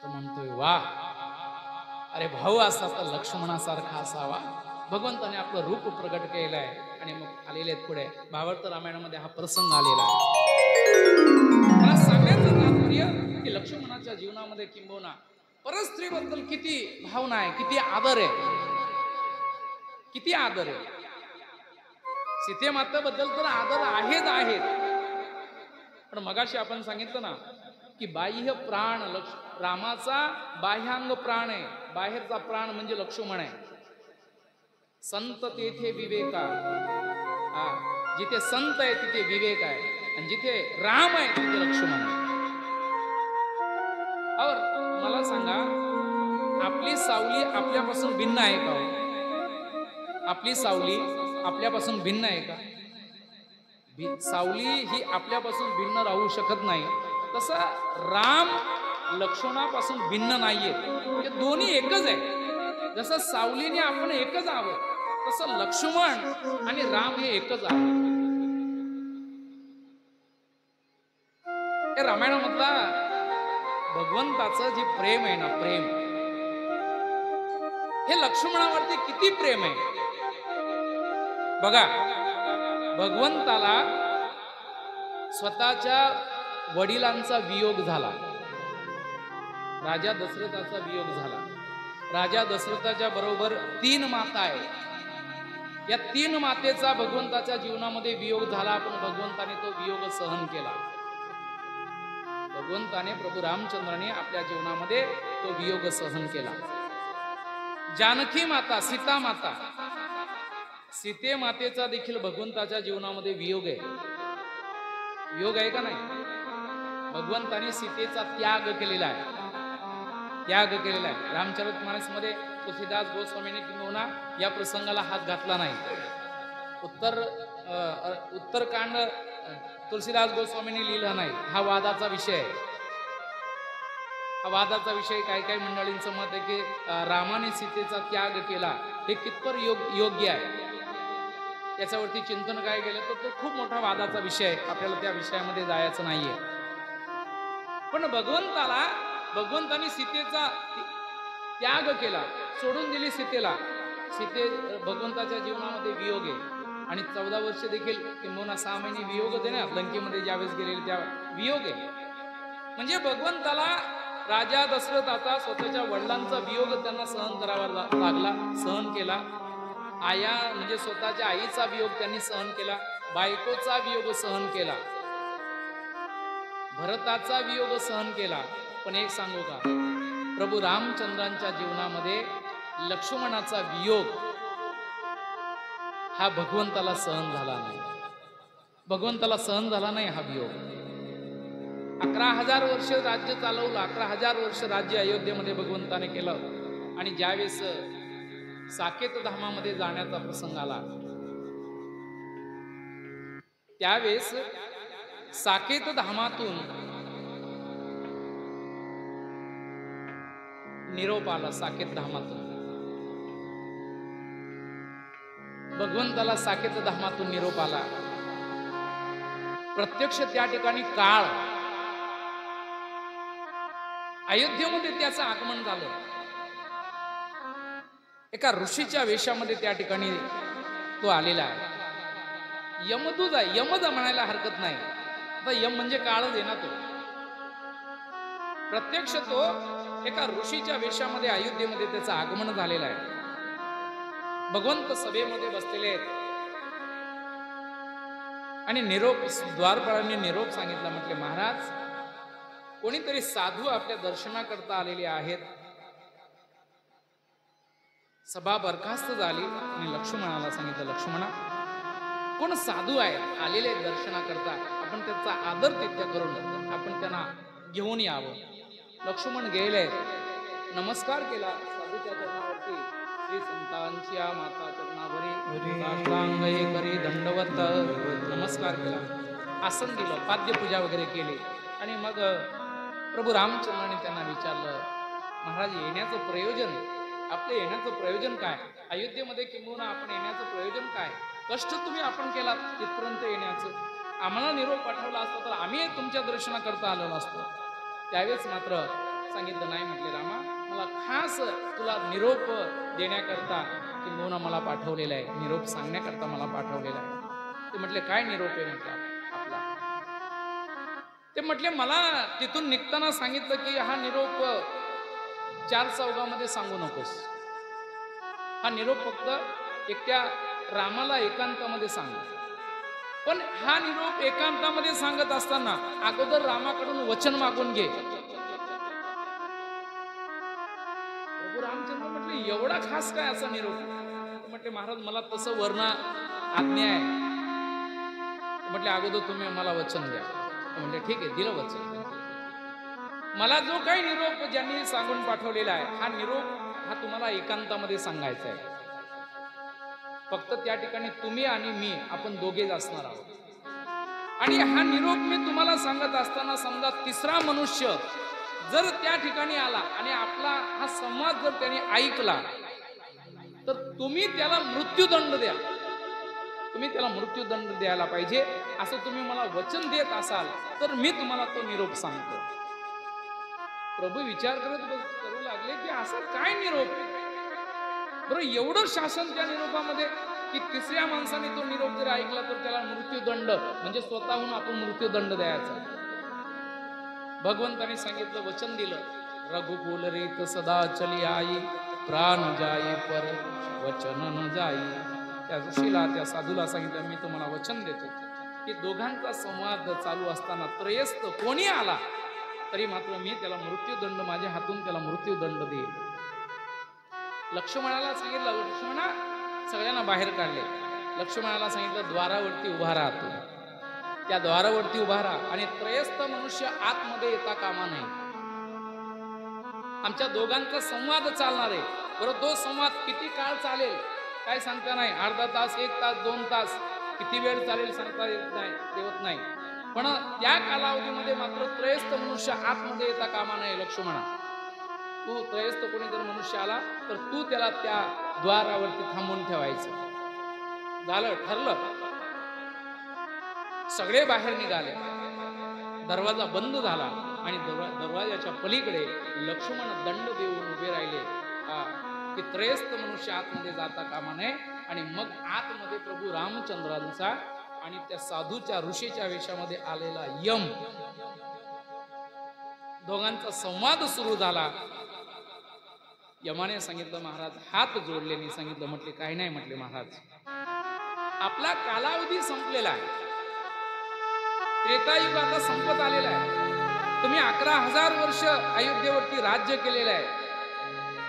Speaker 1: तो म्हणतोय वा, अरे भाऊ असा तर लक्ष्मणासारखा असावा. भगवंताने आपलं रूप प्रगट केलेलं आहे आणि मग आलेले आहेत पुढे भावार्थ रामायणामध्ये हा प्रसंग आलेला आहे. मला सांगायचं तात्पर्य की लक्ष्मणाच्या जीवनामध्ये किंबहुना परस्त्रीबद्दल किती भावना आहे, किती आदर आहे, किती आदर आहे. सीतेमातेबद्दल तर आदर आहेत, पण मगाशी आपण सांगितलं ना की बाह्य प्राण रामाचा बाह्यांग प्राण आहे, बाहेरचा प्राण म्हणजे लक्ष्मण आहे. संत तेथे विवेका. जिथे संत आहे तिथे विवेक आहे, आणि जिथे राम आहे तिथे लक्ष्मण आहे. और मला सांगा, आपली सावली आपल्यापासून भिन्न आहे का हो? आपली सावली आपल्यापासून भिन्न आहे का? सावली ही आपल्यापासून भिन्न राहू शकत नाही. तसा राम लक्ष्मणापासून भिन्न नाहीये. हे दोन्ही एकच आहे. जसं सावलीने आपण एकच आहोत, तसं लक्ष्मण आणि राम हे एकच आहे. हे रामायणामधला भगवंताचं जे प्रेम आहे ना, प्रेम, हे लक्ष्मणावरती किती प्रेम आहे बघा. भगवंताला स्वतःच्या वडिलांचा वियोग झाला, राजा दशरथाचा वियोग झाला. राजा दशरथाच्या बरोबर 3 माता आहेत. या 3 मातेचा भगवंताच्या जीवनामध्ये वियोग झाला, पण भगवंताने तो वियोग सहन केला. भगवंताने, प्रभू रामचंद्राने आपल्या जीवनामध्ये तो वियोग सहन केला. जानकी माता, सीता माता, सीते मातेचा देखील भगवंताच्या जीवनामध्ये वियोग आहे. वियोग आहे का नाही? भगवंताने सीतेचा त्याग केलेला आहे, त्याग केलेला आहे. रामचरितमानस मध्ये तुलसीदास गोस्वामींनी किंबहुना या प्रसंगाला हात घातला नाही. उत्तरकांड तुलसीदास गोस्वामींनी लिहिला नाही. हा वादाचा विषय आहे. हा वादाचा विषय. काही मंडळींचं मत आहे की रामाने सीतेचा त्याग केला हे कितपर योग्य आहे, याच्यावरती चिंतन काय केलं तर तो खूप मोठा वादाचा विषय आहे. आपल्याला त्या विषयामध्ये जायचं नाहीये. पण भगवंताने सीतेचा त्याग केला, सोडून दिली सीतेला. भगवंताच्या जीवनामध्ये वियोग आहे, आणि 14 वर्ष देखील किंबहुना 6 महिने वियोग होते ना, लंकेमध्ये ज्यावेळेस गेलेले त्या वियोग आहे. म्हणजे भगवंताला राजा दशरथाचा स्वतःच्या वडिलांचा वियोग त्यांना सहन करावा लागला, सहन केला. आया म्हणजे स्वतःच्या आईचा वियोग त्यांनी सहन केला, बायकोचा वियोग सहन केला, भरताचा वियोग सहन केला. पण एक सांगू का, प्रभू रामचंद्रांच्या जीवनामध्ये लक्ष्मणाचा वियोग हा भगवंताला सहन झाला नाही. भगवंताला सहन झाला नाही हा वियोग. 11,000 वर्ष राज्य चालवलं, 11,000 वर्ष राज्य अयोध्येमध्ये भगवंताने केलं. आणि ज्यावेळेस साकेत धामामध्ये जाण्याचा प्रसंग आला, त्यावेळेस साकेत धामातून निरोप आला. साकेत धामातून भगवंताला साकेत धामातून निरोप आला. प्रत्यक्ष त्या ठिकाणी काळ, अयोध्येमध्ये त्याचं आगमन झालं. एका ऋषीच्या वेशामध्ये त्या ठिकाणी तो आलेला आहे. यमदूत आहे, यमद म्हणायला हरकत नाही. आता यम म्हणजे काळच आहे ना. तो प्रत्यक्ष तो एका ऋषीच्या वेशामध्ये अयोध्येमध्ये त्याचं आगमन झालेलं आहे. भगवंत सभेमध्ये बसलेले आहेत आणि निरोप, द्वारपाळांनी निरोप सांगितला. म्हटले, महाराज, कोणीतरी साधू आपल्या दर्शनाकरता आलेले आहेत. सभा बरखास्त झाली आणि लक्ष्मणाला सांगितलं, लक्ष्मणा, कोण साधू आहे आलेले दर्शनाकरता, आपण त्याचा आदर तिथ्य करून आपण त्यांना घेऊन यावं. लक्ष्मण गेले, नमस्कार केला साधूच्या चरणावरती. श्री संतांच्या माता चरणावरी साष्टांग करी दंडवत नमस्कार केला. आसन दिलं, पाद्यपूजा वगैरे केली. आणि मग प्रभू रामचंद्राने त्यांना विचारलं, महाराज, येण्याचं प्रयोजन, आपलं येण्याचं प्रयोजन काय? अयोध्येमध्ये किंबहुना आपण येण्याचं प्रयोजन काय? कष्ट तुम्ही आपण केलात तिथपर्यंत येण्याचं. आम्हाला निरोप पाठवला असता तर आम्ही तुमच्या दर्शनाकरता आलेलो असतो. त्यावेळेस मात्र सांगितलं, नाही. म्हटले, रामा, मला खास तुला निरोप देण्याकरता किंबहुना मला पाठवलेला आहे, निरोप सांगण्याकरता मला पाठवलेला आहे. ते म्हटले, काय निरोप आहे? म्हटलं, आपला. ते म्हटले, मला तिथून निघताना सांगितलं की हा निरोप 4 चौघामध्ये सांगू नकोस. हा निरोप फक्त एकट्या रामाला एकांतामध्ये सांग. पण हा निरोप एकांतामध्ये सांगत असताना अगोदर रामाकडून वचन मागून घे. प्रभू रामचंद्र म्हटले, एवढा खास काय असा निरोप? म्हटले, महाराज, मला तसं वर्ण आज्ञा आहे. म्हटले अगोदर तुम्ही मला वचन द्या. म्हटले ठीक आहे, दिलं वचन. मला जो काही निरोप ज्यांनी सांगून पाठवलेला आहे, हा निरोप हा तुम्हाला एकांतामध्ये सांगायचा आहे. फक्त त्या ठिकाणी तुम्ही आणि मी आपण दोघेच असणार आहोत. आणि हा निरोप मी तुम्हाला सांगत असताना समजा तिसरा मनुष्य जर त्या ठिकाणी आला आणि आपला हा संवाद जर त्याने ऐकला, तर तुम्ही त्याला मृत्यूदंड द्या. तुम्ही त्याला मृत्यूदंड द्यायला पाहिजे असं तुम्ही मला वचन देत असाल तर मी तुम्हाला तो निरोप सांगतो. प्रभू विचार करू लागले की असा काय निरोप, बरं एवढं शासन त्या निरोपामध्ये की तिसऱ्या माणसाने तो निरोप जर ऐकला तर त्याला मृत्यूदंड, म्हणजे स्वतःहून आपण मृत्यूदंड द्यायचा. भगवंताने सांगितलं, वचन दिलं, रघुकुल रीत सदा चली आई, प्राण जाई पर वचन न जाई. त्या ऋषीला, त्या साधूला सांगितलं, मी तुम्हाला वचन देतो की दोघांचा संवाद चालू असताना त्रयस्थ कोणी आला तरी मात्र मी त्याला मृत्यूदंड, माझ्या हातून त्याला मृत्यूदंड देईल. लक्ष्मणाला सांगितलं, लक्ष्मणा सगळ्यांना बाहेर काढले. लक्ष्मणाला सांगितलं, द्वारावरती उभा राहा. तू त्या द्वारावरती उभा राहा आणि त्रयस्थ मनुष्य आतमध्ये येता कामा नये. आमच्या दोघांचा संवाद चालणार आहे. बरं तो संवाद किती काळ चालेल काय सांगता नाही. अर्धा तास, 1 तास, 2 तास, किती वेळ चालेल सांगता येत नाही. पण त्या कालावधीमध्ये मात्र त्रयस्थ मनुष्य आतमध्ये येता कामा नये. लक्ष्मणा, तू त्रयस्थ कोणी जर मनुष्य आला तर तू त्याला त्या द्वारावरती थांबून ठेवायचं. झालं, ठरलं. सगळे बाहेर निघाले. दरवाजा बंद झाला आणि दरवाजाच्या पलीकडे लक्ष्मण दंड देऊन उभे राहिले की त्रयस्थ मनुष्य आतमध्ये जाता कामा नये. आणि मग आतमध्ये प्रभू रामचंद्रांचा आणि त्या साधूच्या ऋषीच्या वेशामध्ये आलेला यम, दोघांचा संवाद सुरू झाला. यमाने सांगितलं, महाराज हात जोडले. सांगितलं, म्हटले काही नाही. म्हटले, महाराज आपला कालावधी संपलेला आहे. त्रेतायुग आता संपत आलेला आहे. तुम्ही 11,000 वर्ष अयोध्येवरती राज्य केलेलं आहे.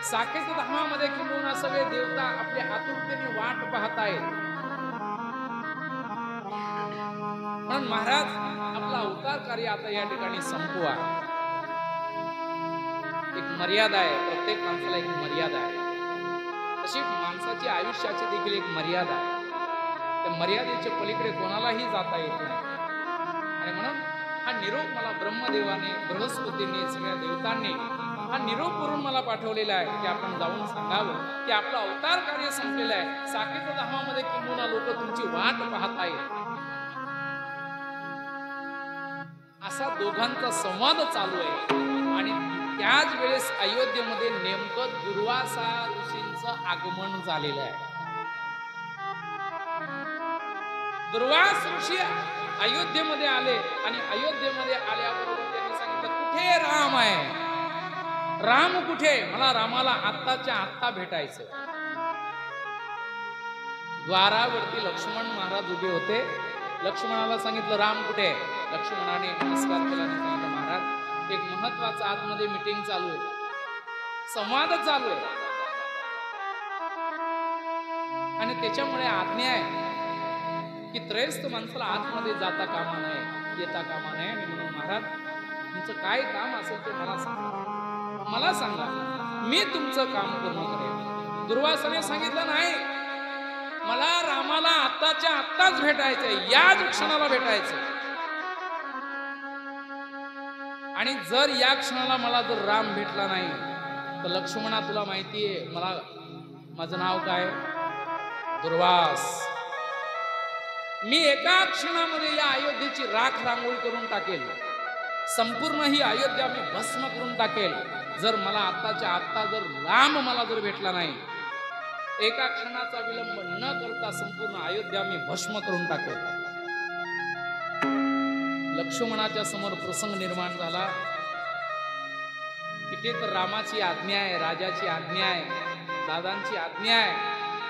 Speaker 1: साकेत धामामध्ये किंबहुना सगळे देवता आपल्या आतुरतेने वाट पाहत आहेत. म्हणून महाराज आपला अवतार कार्य आता या ठिकाणी संपवा. एक मर्यादा आहे, प्रत्येक माणसाला एक मर्यादा आहे. तशी माणसाची आयुष्याची देखील एक मर्यादा आहे. त्या मर्यादेच्या पलीकडे कोणालाही जाता येत नाही. आणि म्हणून हा निरोप मला ब्रह्मदेवाने, बृहस्पतीने, सगळ्या देवतांनी हा निरोप करून मला पाठवलेला आहे की आपण जाऊन सांगावं की आपलं अवतार कार्य संपलेलं आहे. साकेत धामामध्ये किंबहुना लोक तुमची वाट पाहत आहेत. असा दोघांचा संवाद चालू आहे. आणि त्याच वेळेस अयोध्येमध्ये नेमकं दुर्वासा ऋषींचं आगमन झालेलं आहे. दुर्वास ऋषी अयोध्येमध्ये आले आणि अयोध्येमध्ये आल्याबरोबर त्यांनी सांगितलं, कुठे राम आहे? राम कुठे? मला रामाला आत्ताच्या आत्ता भेटायचं. द्वारावरती लक्ष्मण महाराज उभे होते. लक्ष्मणाला सांगितलं, राम कुठे? लक्ष्मणाने नमस्कार केला आणि सांगितलं, महाराज एक महत्वाचं आतमध्ये मीटिंग चालू आहे, संवाद चालू आहे आणि त्याच्यामुळे आज्ञा आहे की त्रयस्थ माणसाला आतमध्ये जाता कामा नये, येता कामा नये. आणि म्हणून महाराज तुमचं काय काम असेल ते मला सांगा, मला सांगा, मी तुमचं काम पूर्ण करेन. दुर्वासाने सांगितलं, नाही, मला रामाला आत्ताच्या आत्ताच भेटायचंय, याच क्षणाला भेटायचं. आणि जर या क्षणाला मला जर राम भेटला नाही तर लक्ष्मणा तुला माहितीये माझं नाव काय? दुर्वास. मी एका क्षणामध्ये या अयोध्येची राख रांगोळी करून टाकेल. संपूर्ण ही अयोध्या मी भस्म करून टाकेल. जर मला आत्ताच्या आत्ता जर राम मला जर भेटला नाही, एका क्षणाचा विलंब न करता संपूर्ण अयोध्या मी भस्म करून टाकेल. लक्ष्मणाच्या समोर प्रसंग निर्माण झाला. तिथे तर रामाची आज्ञा आहे, राजाची आज्ञा आहे, दादांची आज्ञा आहे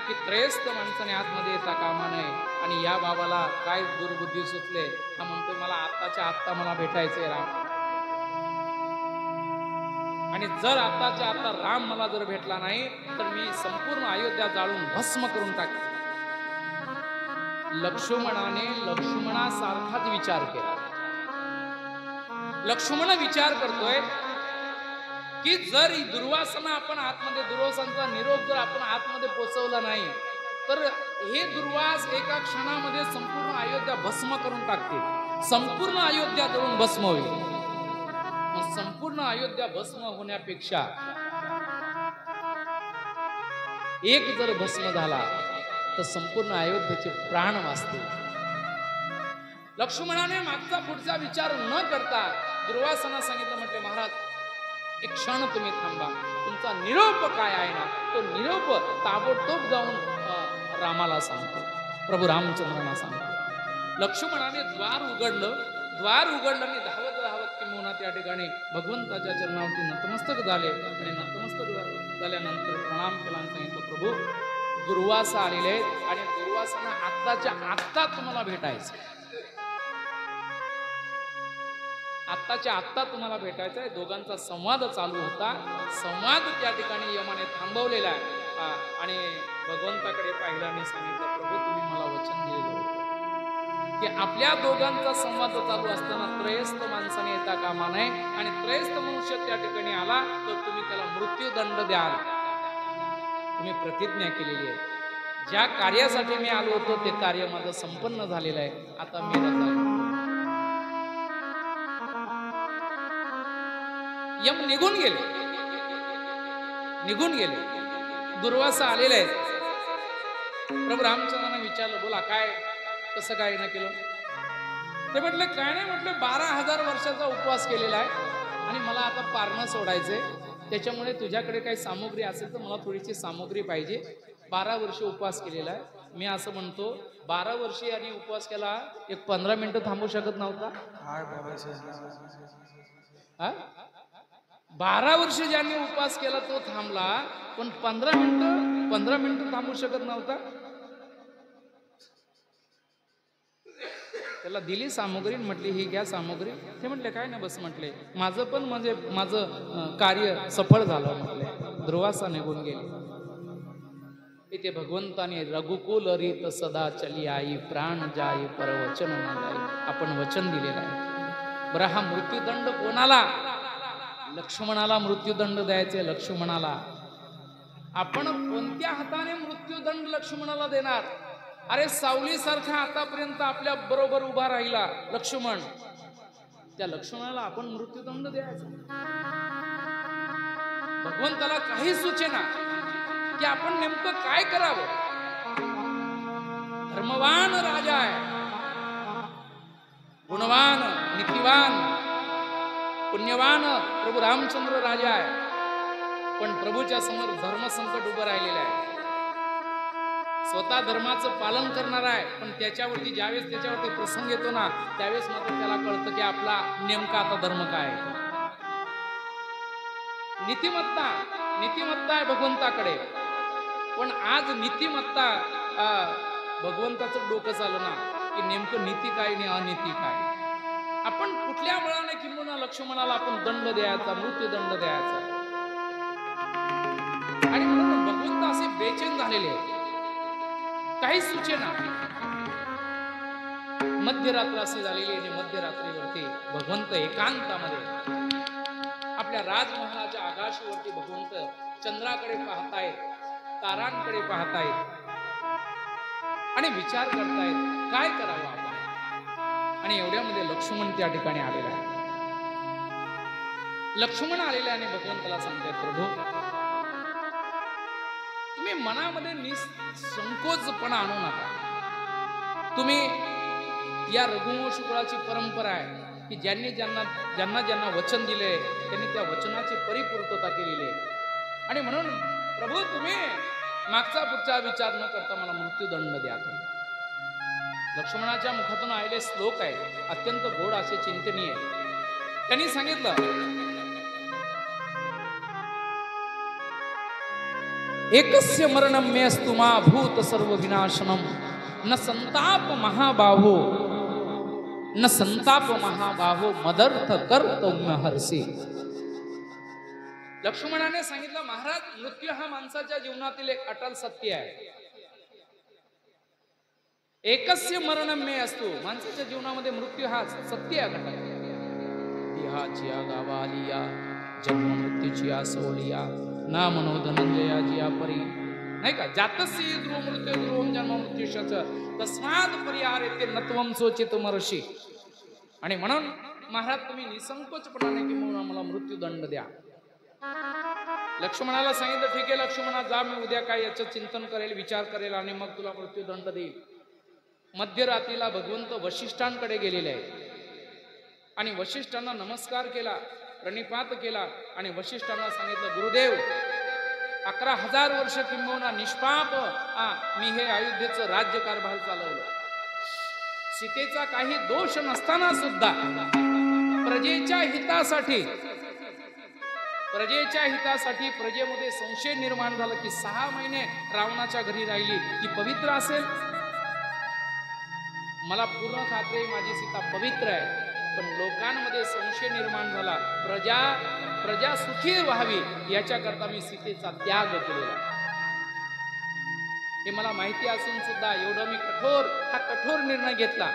Speaker 1: की त्रयस्थ माणसाने आतमध्ये येता कामा नये. आणि या बाबाला काय दुर्बुद्धी सुचले, हा म्हणतोय मला आत्ताच्या आत्ता मला भेटायचंय राम. आणि जर आत्ताच्या आत्ता राम मला जर भेटला नाही तर मी संपूर्ण अयोध्या जाळून भस्म करून टाकेन. लक्ष्मणाने लक्ष्मणासारखाच विचार केला. लक्ष्मण विचार करतोय की जर दुर्वासना आपण आतमध्ये, दुर्वासांचा निरोप जर आपण आतमध्ये पोचवला नाही तर हे दुर्वास एका क्षणामध्ये संपूर्ण अयोध्या भस्म करून टाकतील. संपूर्ण अयोध्या जळून भस्म होईल. संपूर्ण अयोध्या भस्म होण्यापेक्षा एक जर भस्म झाला तर संपूर्ण अयोध्येचे प्राण वाचतील. लक्ष्मणाने मागचा पुढचा विचार न करता दुर्वासांना सांगितलं, म्हटले महाराज एक क्षण तुम्ही थांबा, तुमचा निरोप काय आहे ना तो निरोप ताबडतोब जाऊन रामाला सांगतो, प्रभू रामचंद्रांना सांगतो. लक्ष्मणाने द्वार उघडलं आणि धावत किंबहुना त्या ठिकाणी भगवंताच्या चरणावरती नतमस्तक झाले आणि नतमस्तक झाल्यानंतर प्रणाम केला आणि सांगितलं, प्रभू दुर्वासा आलेले आहेत आणि दुर्वासांना आत्ताच्या आत्ता तुम्हाला भेटायचं, आत्ताच्या आत्ता तुम्हाला भेटायचं आहे. दोघांचा संवाद चालू होता. संवाद त्या ठिकाणी यमाने थांबवलेला आहे आणि भगवंताकडे पाहिलं आणि सांगितलं, प्रभू तुम्ही मला वचन दिलेलं होतं की आपल्या दोघांचा संवाद चालू असताना त्रयस्थ माणसाने येता कामा नये आणि त्रयस्थ मनुष्य त्या ठिकाणी आला तर तुम्ही त्याला मृत्यूदंड द्याल. तुम्ही प्रतिज्ञा केलेली आहे. ज्या कार्यासाठी मी आलो होतो ते कार्य माझं संपन्न झालेलं आहे. आता मी रजा घेतो. यम निघून गेले. दुर्वासा आलेले आहेत. प्रभू रामचंद्रांना विचारलं, बोला काय कसं काय न केलं? ते म्हटले काय नाही, म्हटले 12,000 वर्षाचा उपवास केलेला आहे आणि मला आता पारणं सोडायचंय, त्याच्यामुळे तुझ्याकडे काही सामुग्री असेल तर मला थोडीशी सामुग्री पाहिजे. 12 वर्ष उपवास केलेला आहे. मी असं म्हणतो 12 वर्षी यांनी उपवास केला, एक 15 मिनिटं थांबू शकत नव्हता? 12 वर्ष ज्यांनी उपवास केला तो थांबला, पण 15 मिनिटं थांबू शकत नव्हता? त्याला दिली सामुग्री, म्हटली ही घ्या सामुग्री. ते म्हटले काय ना बस, म्हटले माझं पण म्हणजे माझं कार्य सफळ झालं. म्हटले दुर्वासा निघून गेले. इथे भगवंताने रघुकुल रीत सदा चली आई, प्राण जाई पर वचन ना जाई. आपण वचन दिलेलं आहे. बरं हा मृत्यूदंड कोणाला? लक्ष्मणाला मृत्यूदंड द्यायचे. लक्ष्मणाला आपण कोणत्या हाताने मृत्यूदंड लक्ष्मणाला देणार? अरे सावलीसारखा आतापर्यंत आपल्या बरोबर उभा राहिला लक्ष्मण, त्या लक्ष्मणाला आपण मृत्यूदंड द्यायचा? भगवंताला काही सुचेना की आपण नेमकं काय करावं. धर्मवान राजा आहे, गुणवान, नीतिवान, पुण्यवान प्रभू रामचंद्र राजा आहे, पण प्रभूच्या समोर धर्म संकट उभं राहिलेलं आहे. स्वतः धर्माचं पालन करणार आहे, पण त्याच्यावरती ज्यावेळेस त्याच्यावरती प्रसंग येतो ना त्यावेळेस मात्र त्याला कळतं की आपला नेमका आता धर्म काय आहे. नीतिमत्ता आहे भगवंताकडे, पण आज नीतिमत्ता भगवंताचं डोकं चाललं ना की नेमकं नीती काय आणि अनीती काय. आपण कुठल्या बळाने किंबहुना लक्ष्मणाला आपण दंड द्यायचा, मृत्यूदंड द्यायचा. आणि म्हणून भगवंत असे बेचैन झालेले आहेत, काही सुचेना. मध्यरात्र अशी झालेली आणि मध्यरात्रीवरती भगवंत एकांतामध्ये आपल्या राजमहालाच्या आकाशावरती भगवंत चंद्राकडे पाहतायत, तारांकडे पाहतायत आणि विचार करतायत काय करावं आपण. आणि एवढ्यामध्ये लक्ष्मण त्या ठिकाणी आलेला आहे. लक्ष्मण आलेला आणि भगवंताला सांगतायत, प्रभू तुम्ही मनामध्ये निसंकोचपणा आणू नका. तुम्ही या रघुवंश कुळाची परंपरा आहे की ज्यांनी ज्यांना वचन दिले त्यांनी त्या वचनाची परिपूर्तता केलेली आहे. आणि म्हणून प्रभू तुम्ही मागचा पुढचा विचार न करता मला मृत्यूदंड द्या. लक्ष्मणाच्या मुखातून आलेले श्लोक आहेत, अत्यंत गोड असे चिंतनीय. त्यांनी सांगितलं, एकस्य मरणम मे अस्तु मा भूत सर्व विनाशनम न संताप महाबाहो मदर्थ कर्तव्य हरसी. लक्ष्मणाने सांगितलं, महाराज मृत्यू हा माणसाच्या जीवनातील एक अटल सत्य आहे. एकस्य मरणम मे असतो. माणसाच्या जीवनामध्ये मृत्यू हा सत्य आहे. घटना देहाची गावा आलिया, जन्म मृत्यूची सोलिया, ना मनो धनंजया जिया परी, नाही का? जातस्य ध्रुव मृत्यू ध्रुवम जन्म मृत्यूशच तस्माद परिहारेते नत्वम सोचित मरशी. आणि म्हणून महाराज तुम्ही निसंकोचपणाने किंवा मला मृत्यूदंड द्या. लक्ष्मणाला सांगितलं ठीक आहे लक्ष्मणा जा, मी उद्या काय याचं चिंतन करेल, विचार करेल आणि मग तुला मृत्यूदंड देईल. मध्यरात्रीला भगवंत वशिष्ठांकडे गेलेले आहे आणि वशिष्ठांना नमस्कार केला, प्रणिपात केला आणि वशिष्ठांना सांगितलं गुरुदेव 11,000 वर्ष किंबहुना निष्पाप मी हे अयोध्येचं राज्यकारभार चालवलं. सीतेचा काही दोष नसताना सुद्धा प्रजेच्या हितासाठी प्रजेमध्ये संशय निर्माण झाला की 6 महिने रावणाच्या घरी राहिली, ती पवित्र असेल. मला पूर्ण खात्री आहे माझी सीता पवित्र आहे, पण लोकांमध्ये संशय निर्माण झाला. प्रजा सुखी व्हावी याच्याकरता मी सीतेचा त्याग केलेला. हे मला माहिती असून सुद्धा एवढं मी कठोर निर्णय घेतला.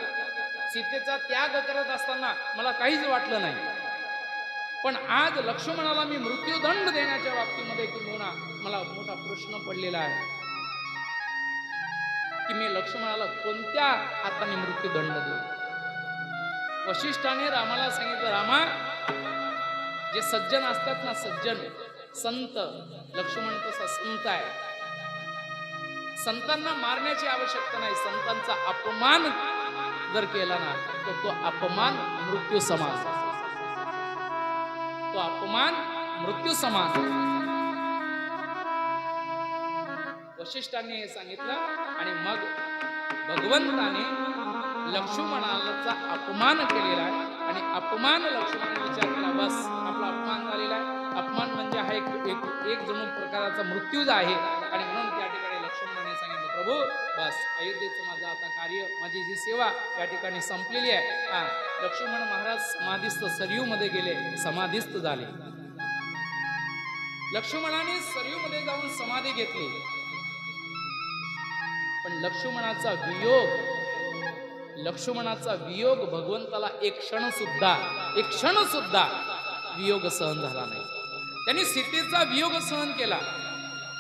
Speaker 1: सीतेचा त्याग करत असताना मला काहीच वाटलं नाही. पण आज लक्ष्मणाला मी मृत्यूदंड देण्याच्या बाबतीमध्ये किंवा मला मोठा प्रश्न पडलेला आहे की मी लक्ष्मणाला कोणत्या हाताने मृत्यूदंड देऊ. वशिष्ठाने रामाला सांगितलं रामा, जे सज्जन असतात ना, सज्जन संत, लक्ष्मण तसा संत आहे. संतांना मारण्याची आवश्यकता नाही. संतांचा अपमान जर केला ना तर तो अपमान मृत्यू समान, तो अपमान मृत्यू समान. वशिष्ठांनी हे सांगितलं आणि मग भगवंताने लक्ष्मणाचा अपमान केलेला आहे. आणि अपमान लक्ष्मणाने विचार केला, बस आपला अपमान झालेला आहे. अपमान म्हणजे हा एक जणू प्रकारचा मृत्यूच आहे. आणि म्हणून त्या ठिकाणी लक्ष्मणाने सांगितलं प्रभू बस अयोध्येचं माझं आता कार्य, माझी जी सेवा या ठिकाणी संपलेली आहे. लक्ष्मण महाराज समाधीस्थ सरयू मध्ये गेले, समाधीस्थ झाले. लक्ष्मणाने सरयू मध्ये जाऊन समाधी घेतली. पण लक्ष्मणाचा वियोग भगवंताला एक क्षण सुद्धा वियोग सहन झाला नाही. त्यांनी सीतेचा वियोग सहन केला.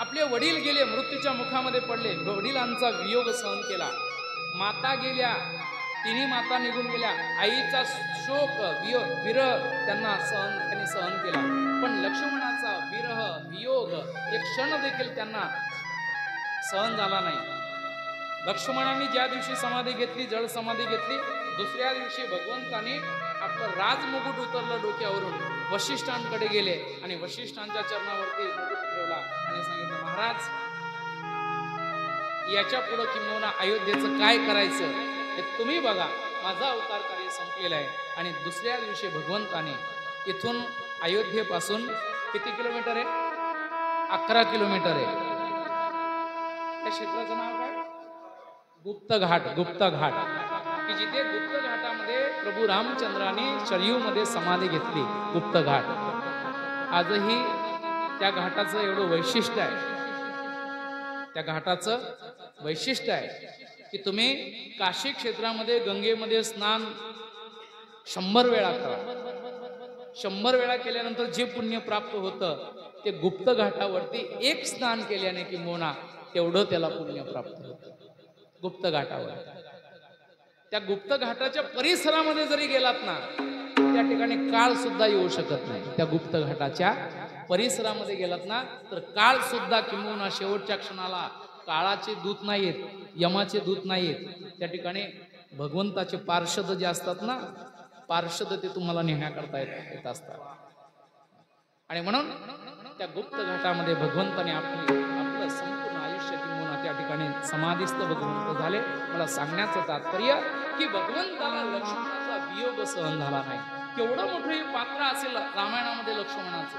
Speaker 1: आपले वडील गेले, मृत्यूच्या मुखामध्ये पडले, वडिलांचा वियोग सहन केला. माता गेल्या, तिन्ही माता निघून गेल्या. आईचा शोक विरह त्यांनी सहन केला. पण लक्ष्मणाचा विरह वियोग एक क्षण देखील त्यांना सहन झाला नाही. लक्ष्मणाने ज्या दिवशी समाधी घेतली, जळ समाधी घेतली, दुसऱ्या दिवशी भगवंताने आपलं राजमुकुट उतरलं डोक्यावरून, वशिष्ठांकडे गेले आणि वशिष्ठांच्या चरणावरती मुकुट ठेवला आणि सांगितलं महाराज याच्या पुढे किंवा अयोध्येचं काय करायचं हे तुम्ही बघा, माझा अवतार कार्य संपलेला आहे. आणि दुसऱ्या दिवशी भगवंताने इथून अयोध्येपासून किती किलोमीटर आहे? 11 किलोमीटर आहे. त्या क्षेत्राचं नाव काय? गुप्त घाट की जिथे गुप्त घाटामध्ये प्रभू रामचंद्राने शरयू मध्ये समाधी घेतली. गुप्त घाट आजही त्या घाटाचं एवढं वैशिष्ट्य आहे. त्या घाटाचं वैशिष्ट्य आहे की तुम्ही काशी क्षेत्रामध्ये गंगेमध्ये स्नान 100 वेळा करा. 100 वेळा केल्यानंतर जे पुण्य प्राप्त होतं ते गुप्त घाटावरती एक स्नान केल्याने किंबहुना तेवढं त्याला पुण्य प्राप्त होतं. गुप्त घाटावर, त्या गुप्त घाटाच्या परिसरामध्ये जरी गेलात ना त्या ठिकाणी काळ सुद्धा येऊ शकत नाही. त्या गुप्त घाटाच्या परिसरामध्ये गेलात ना तर काळ सुद्धा किंबहुना शेवटच्या क्षणाला काळाचे दूत नाही येत, यमाचे दूत नाही येत. त्या ठिकाणी भगवंताचे पार्षद जे असतात ना, पार्षद ते तुम्हाला नेण्याकरता येत असतात. आणि म्हणून त्या गुप्त घाटामध्ये भगवंताने आपलं संपूर्ण आयुष्य किंबहुना त्या ठिकाणी समाधीस्थ भगवंत झाले. मला सांगण्याचं तात्पर्य की भगवंताला लक्ष्मणाचा वियोग सहन झाला नाही. केवढं मोठं हे पात्र असेल रामायणामध्ये लक्ष्मणाचं.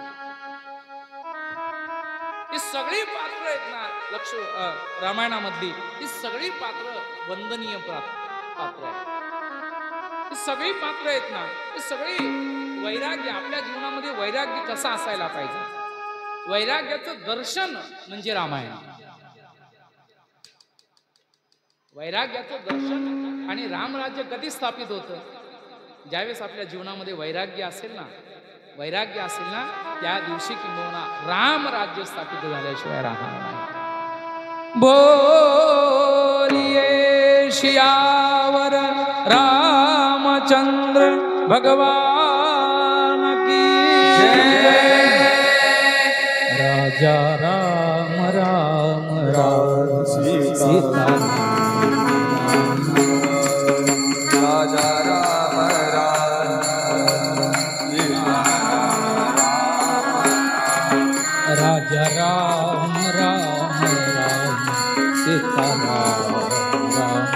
Speaker 1: ही सगळी पात्र आहेत ना रामायणामधली, ही सगळी पात्र वंदनीय पात्र आहेत. ही सगळी पात्र आहेत ना, ही सगळी वैराग्य, आपल्या जीवनामध्ये वैराग्य कसा असायला पाहिजे, वैराग्याचं दर्शन म्हणजे रामायण. वैराग्याचं दर्शन आणि रामराज्य कधी स्थापित होतं? ज्यावेळेस आपल्या जीवनामध्ये वैराग्य असेल ना, त्या दिवशी किंबहुना राम राज्य स्थापित झाल्याशिवाय राहणार नाही. बोलिये शियावर रामचंद्र भगवान की जय. राजा राम राम राम सीता
Speaker 2: राजा राम
Speaker 1: राजा राम राम राम सीता राम राम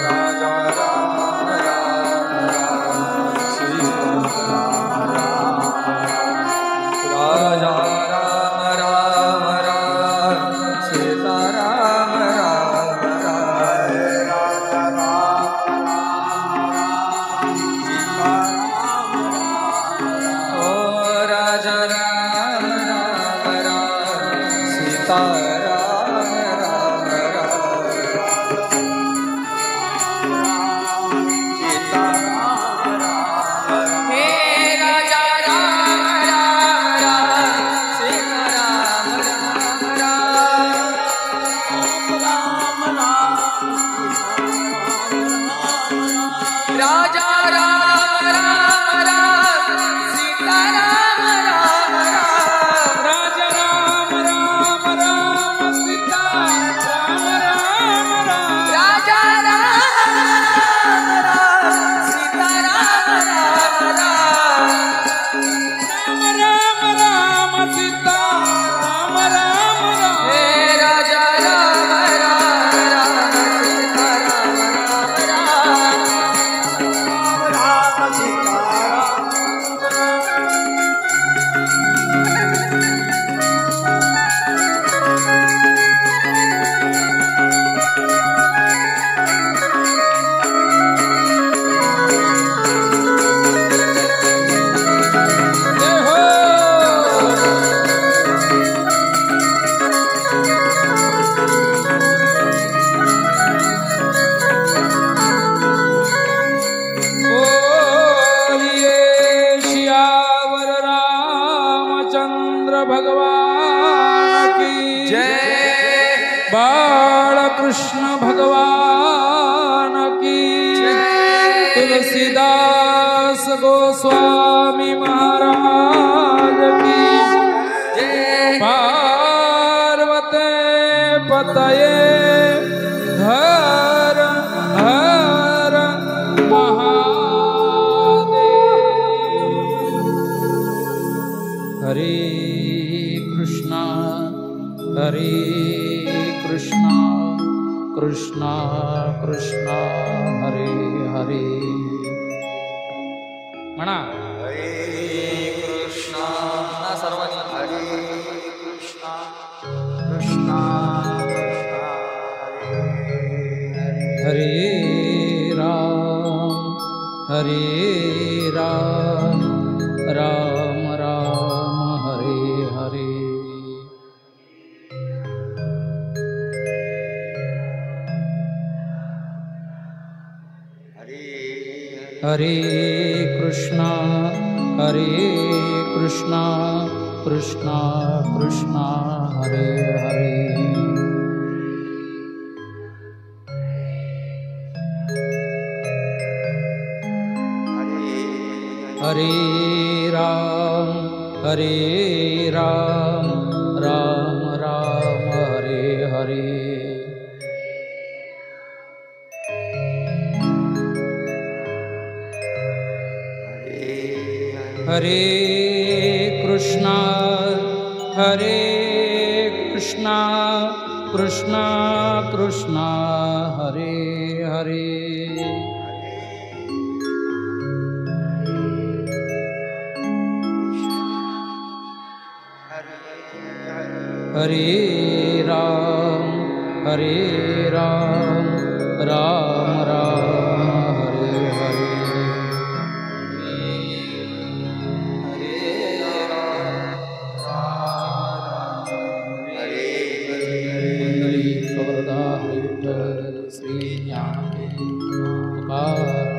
Speaker 2: राजा राम राम सीता राजा राम राम सीता राम ओ राजा राम सीता
Speaker 1: भगवान की जय. बाळकृष्ण भगवान की जय. तुलसीदास गोस्वामी महाराज की जय. पार्वते पतये हर हर महादेव. हरे कृष्णा कृष्णा कृष्णा हरे हरे. म्हणा
Speaker 2: हरे कृष्णा सर्वांनी हरे कृष्णा कृष्णा कृष्णा
Speaker 1: हरे राम राम राम हरे हरे. हरे कृष्णा कृष्णा कृष्णा हरे हरे. हरे राम राम राम हरे हरे. हरे कृष्णा कृष्णा कृष्णा हरे हरे. हरे राम राम राम हरे हरे. हरे श्री ज्ञानदेव तुकाराम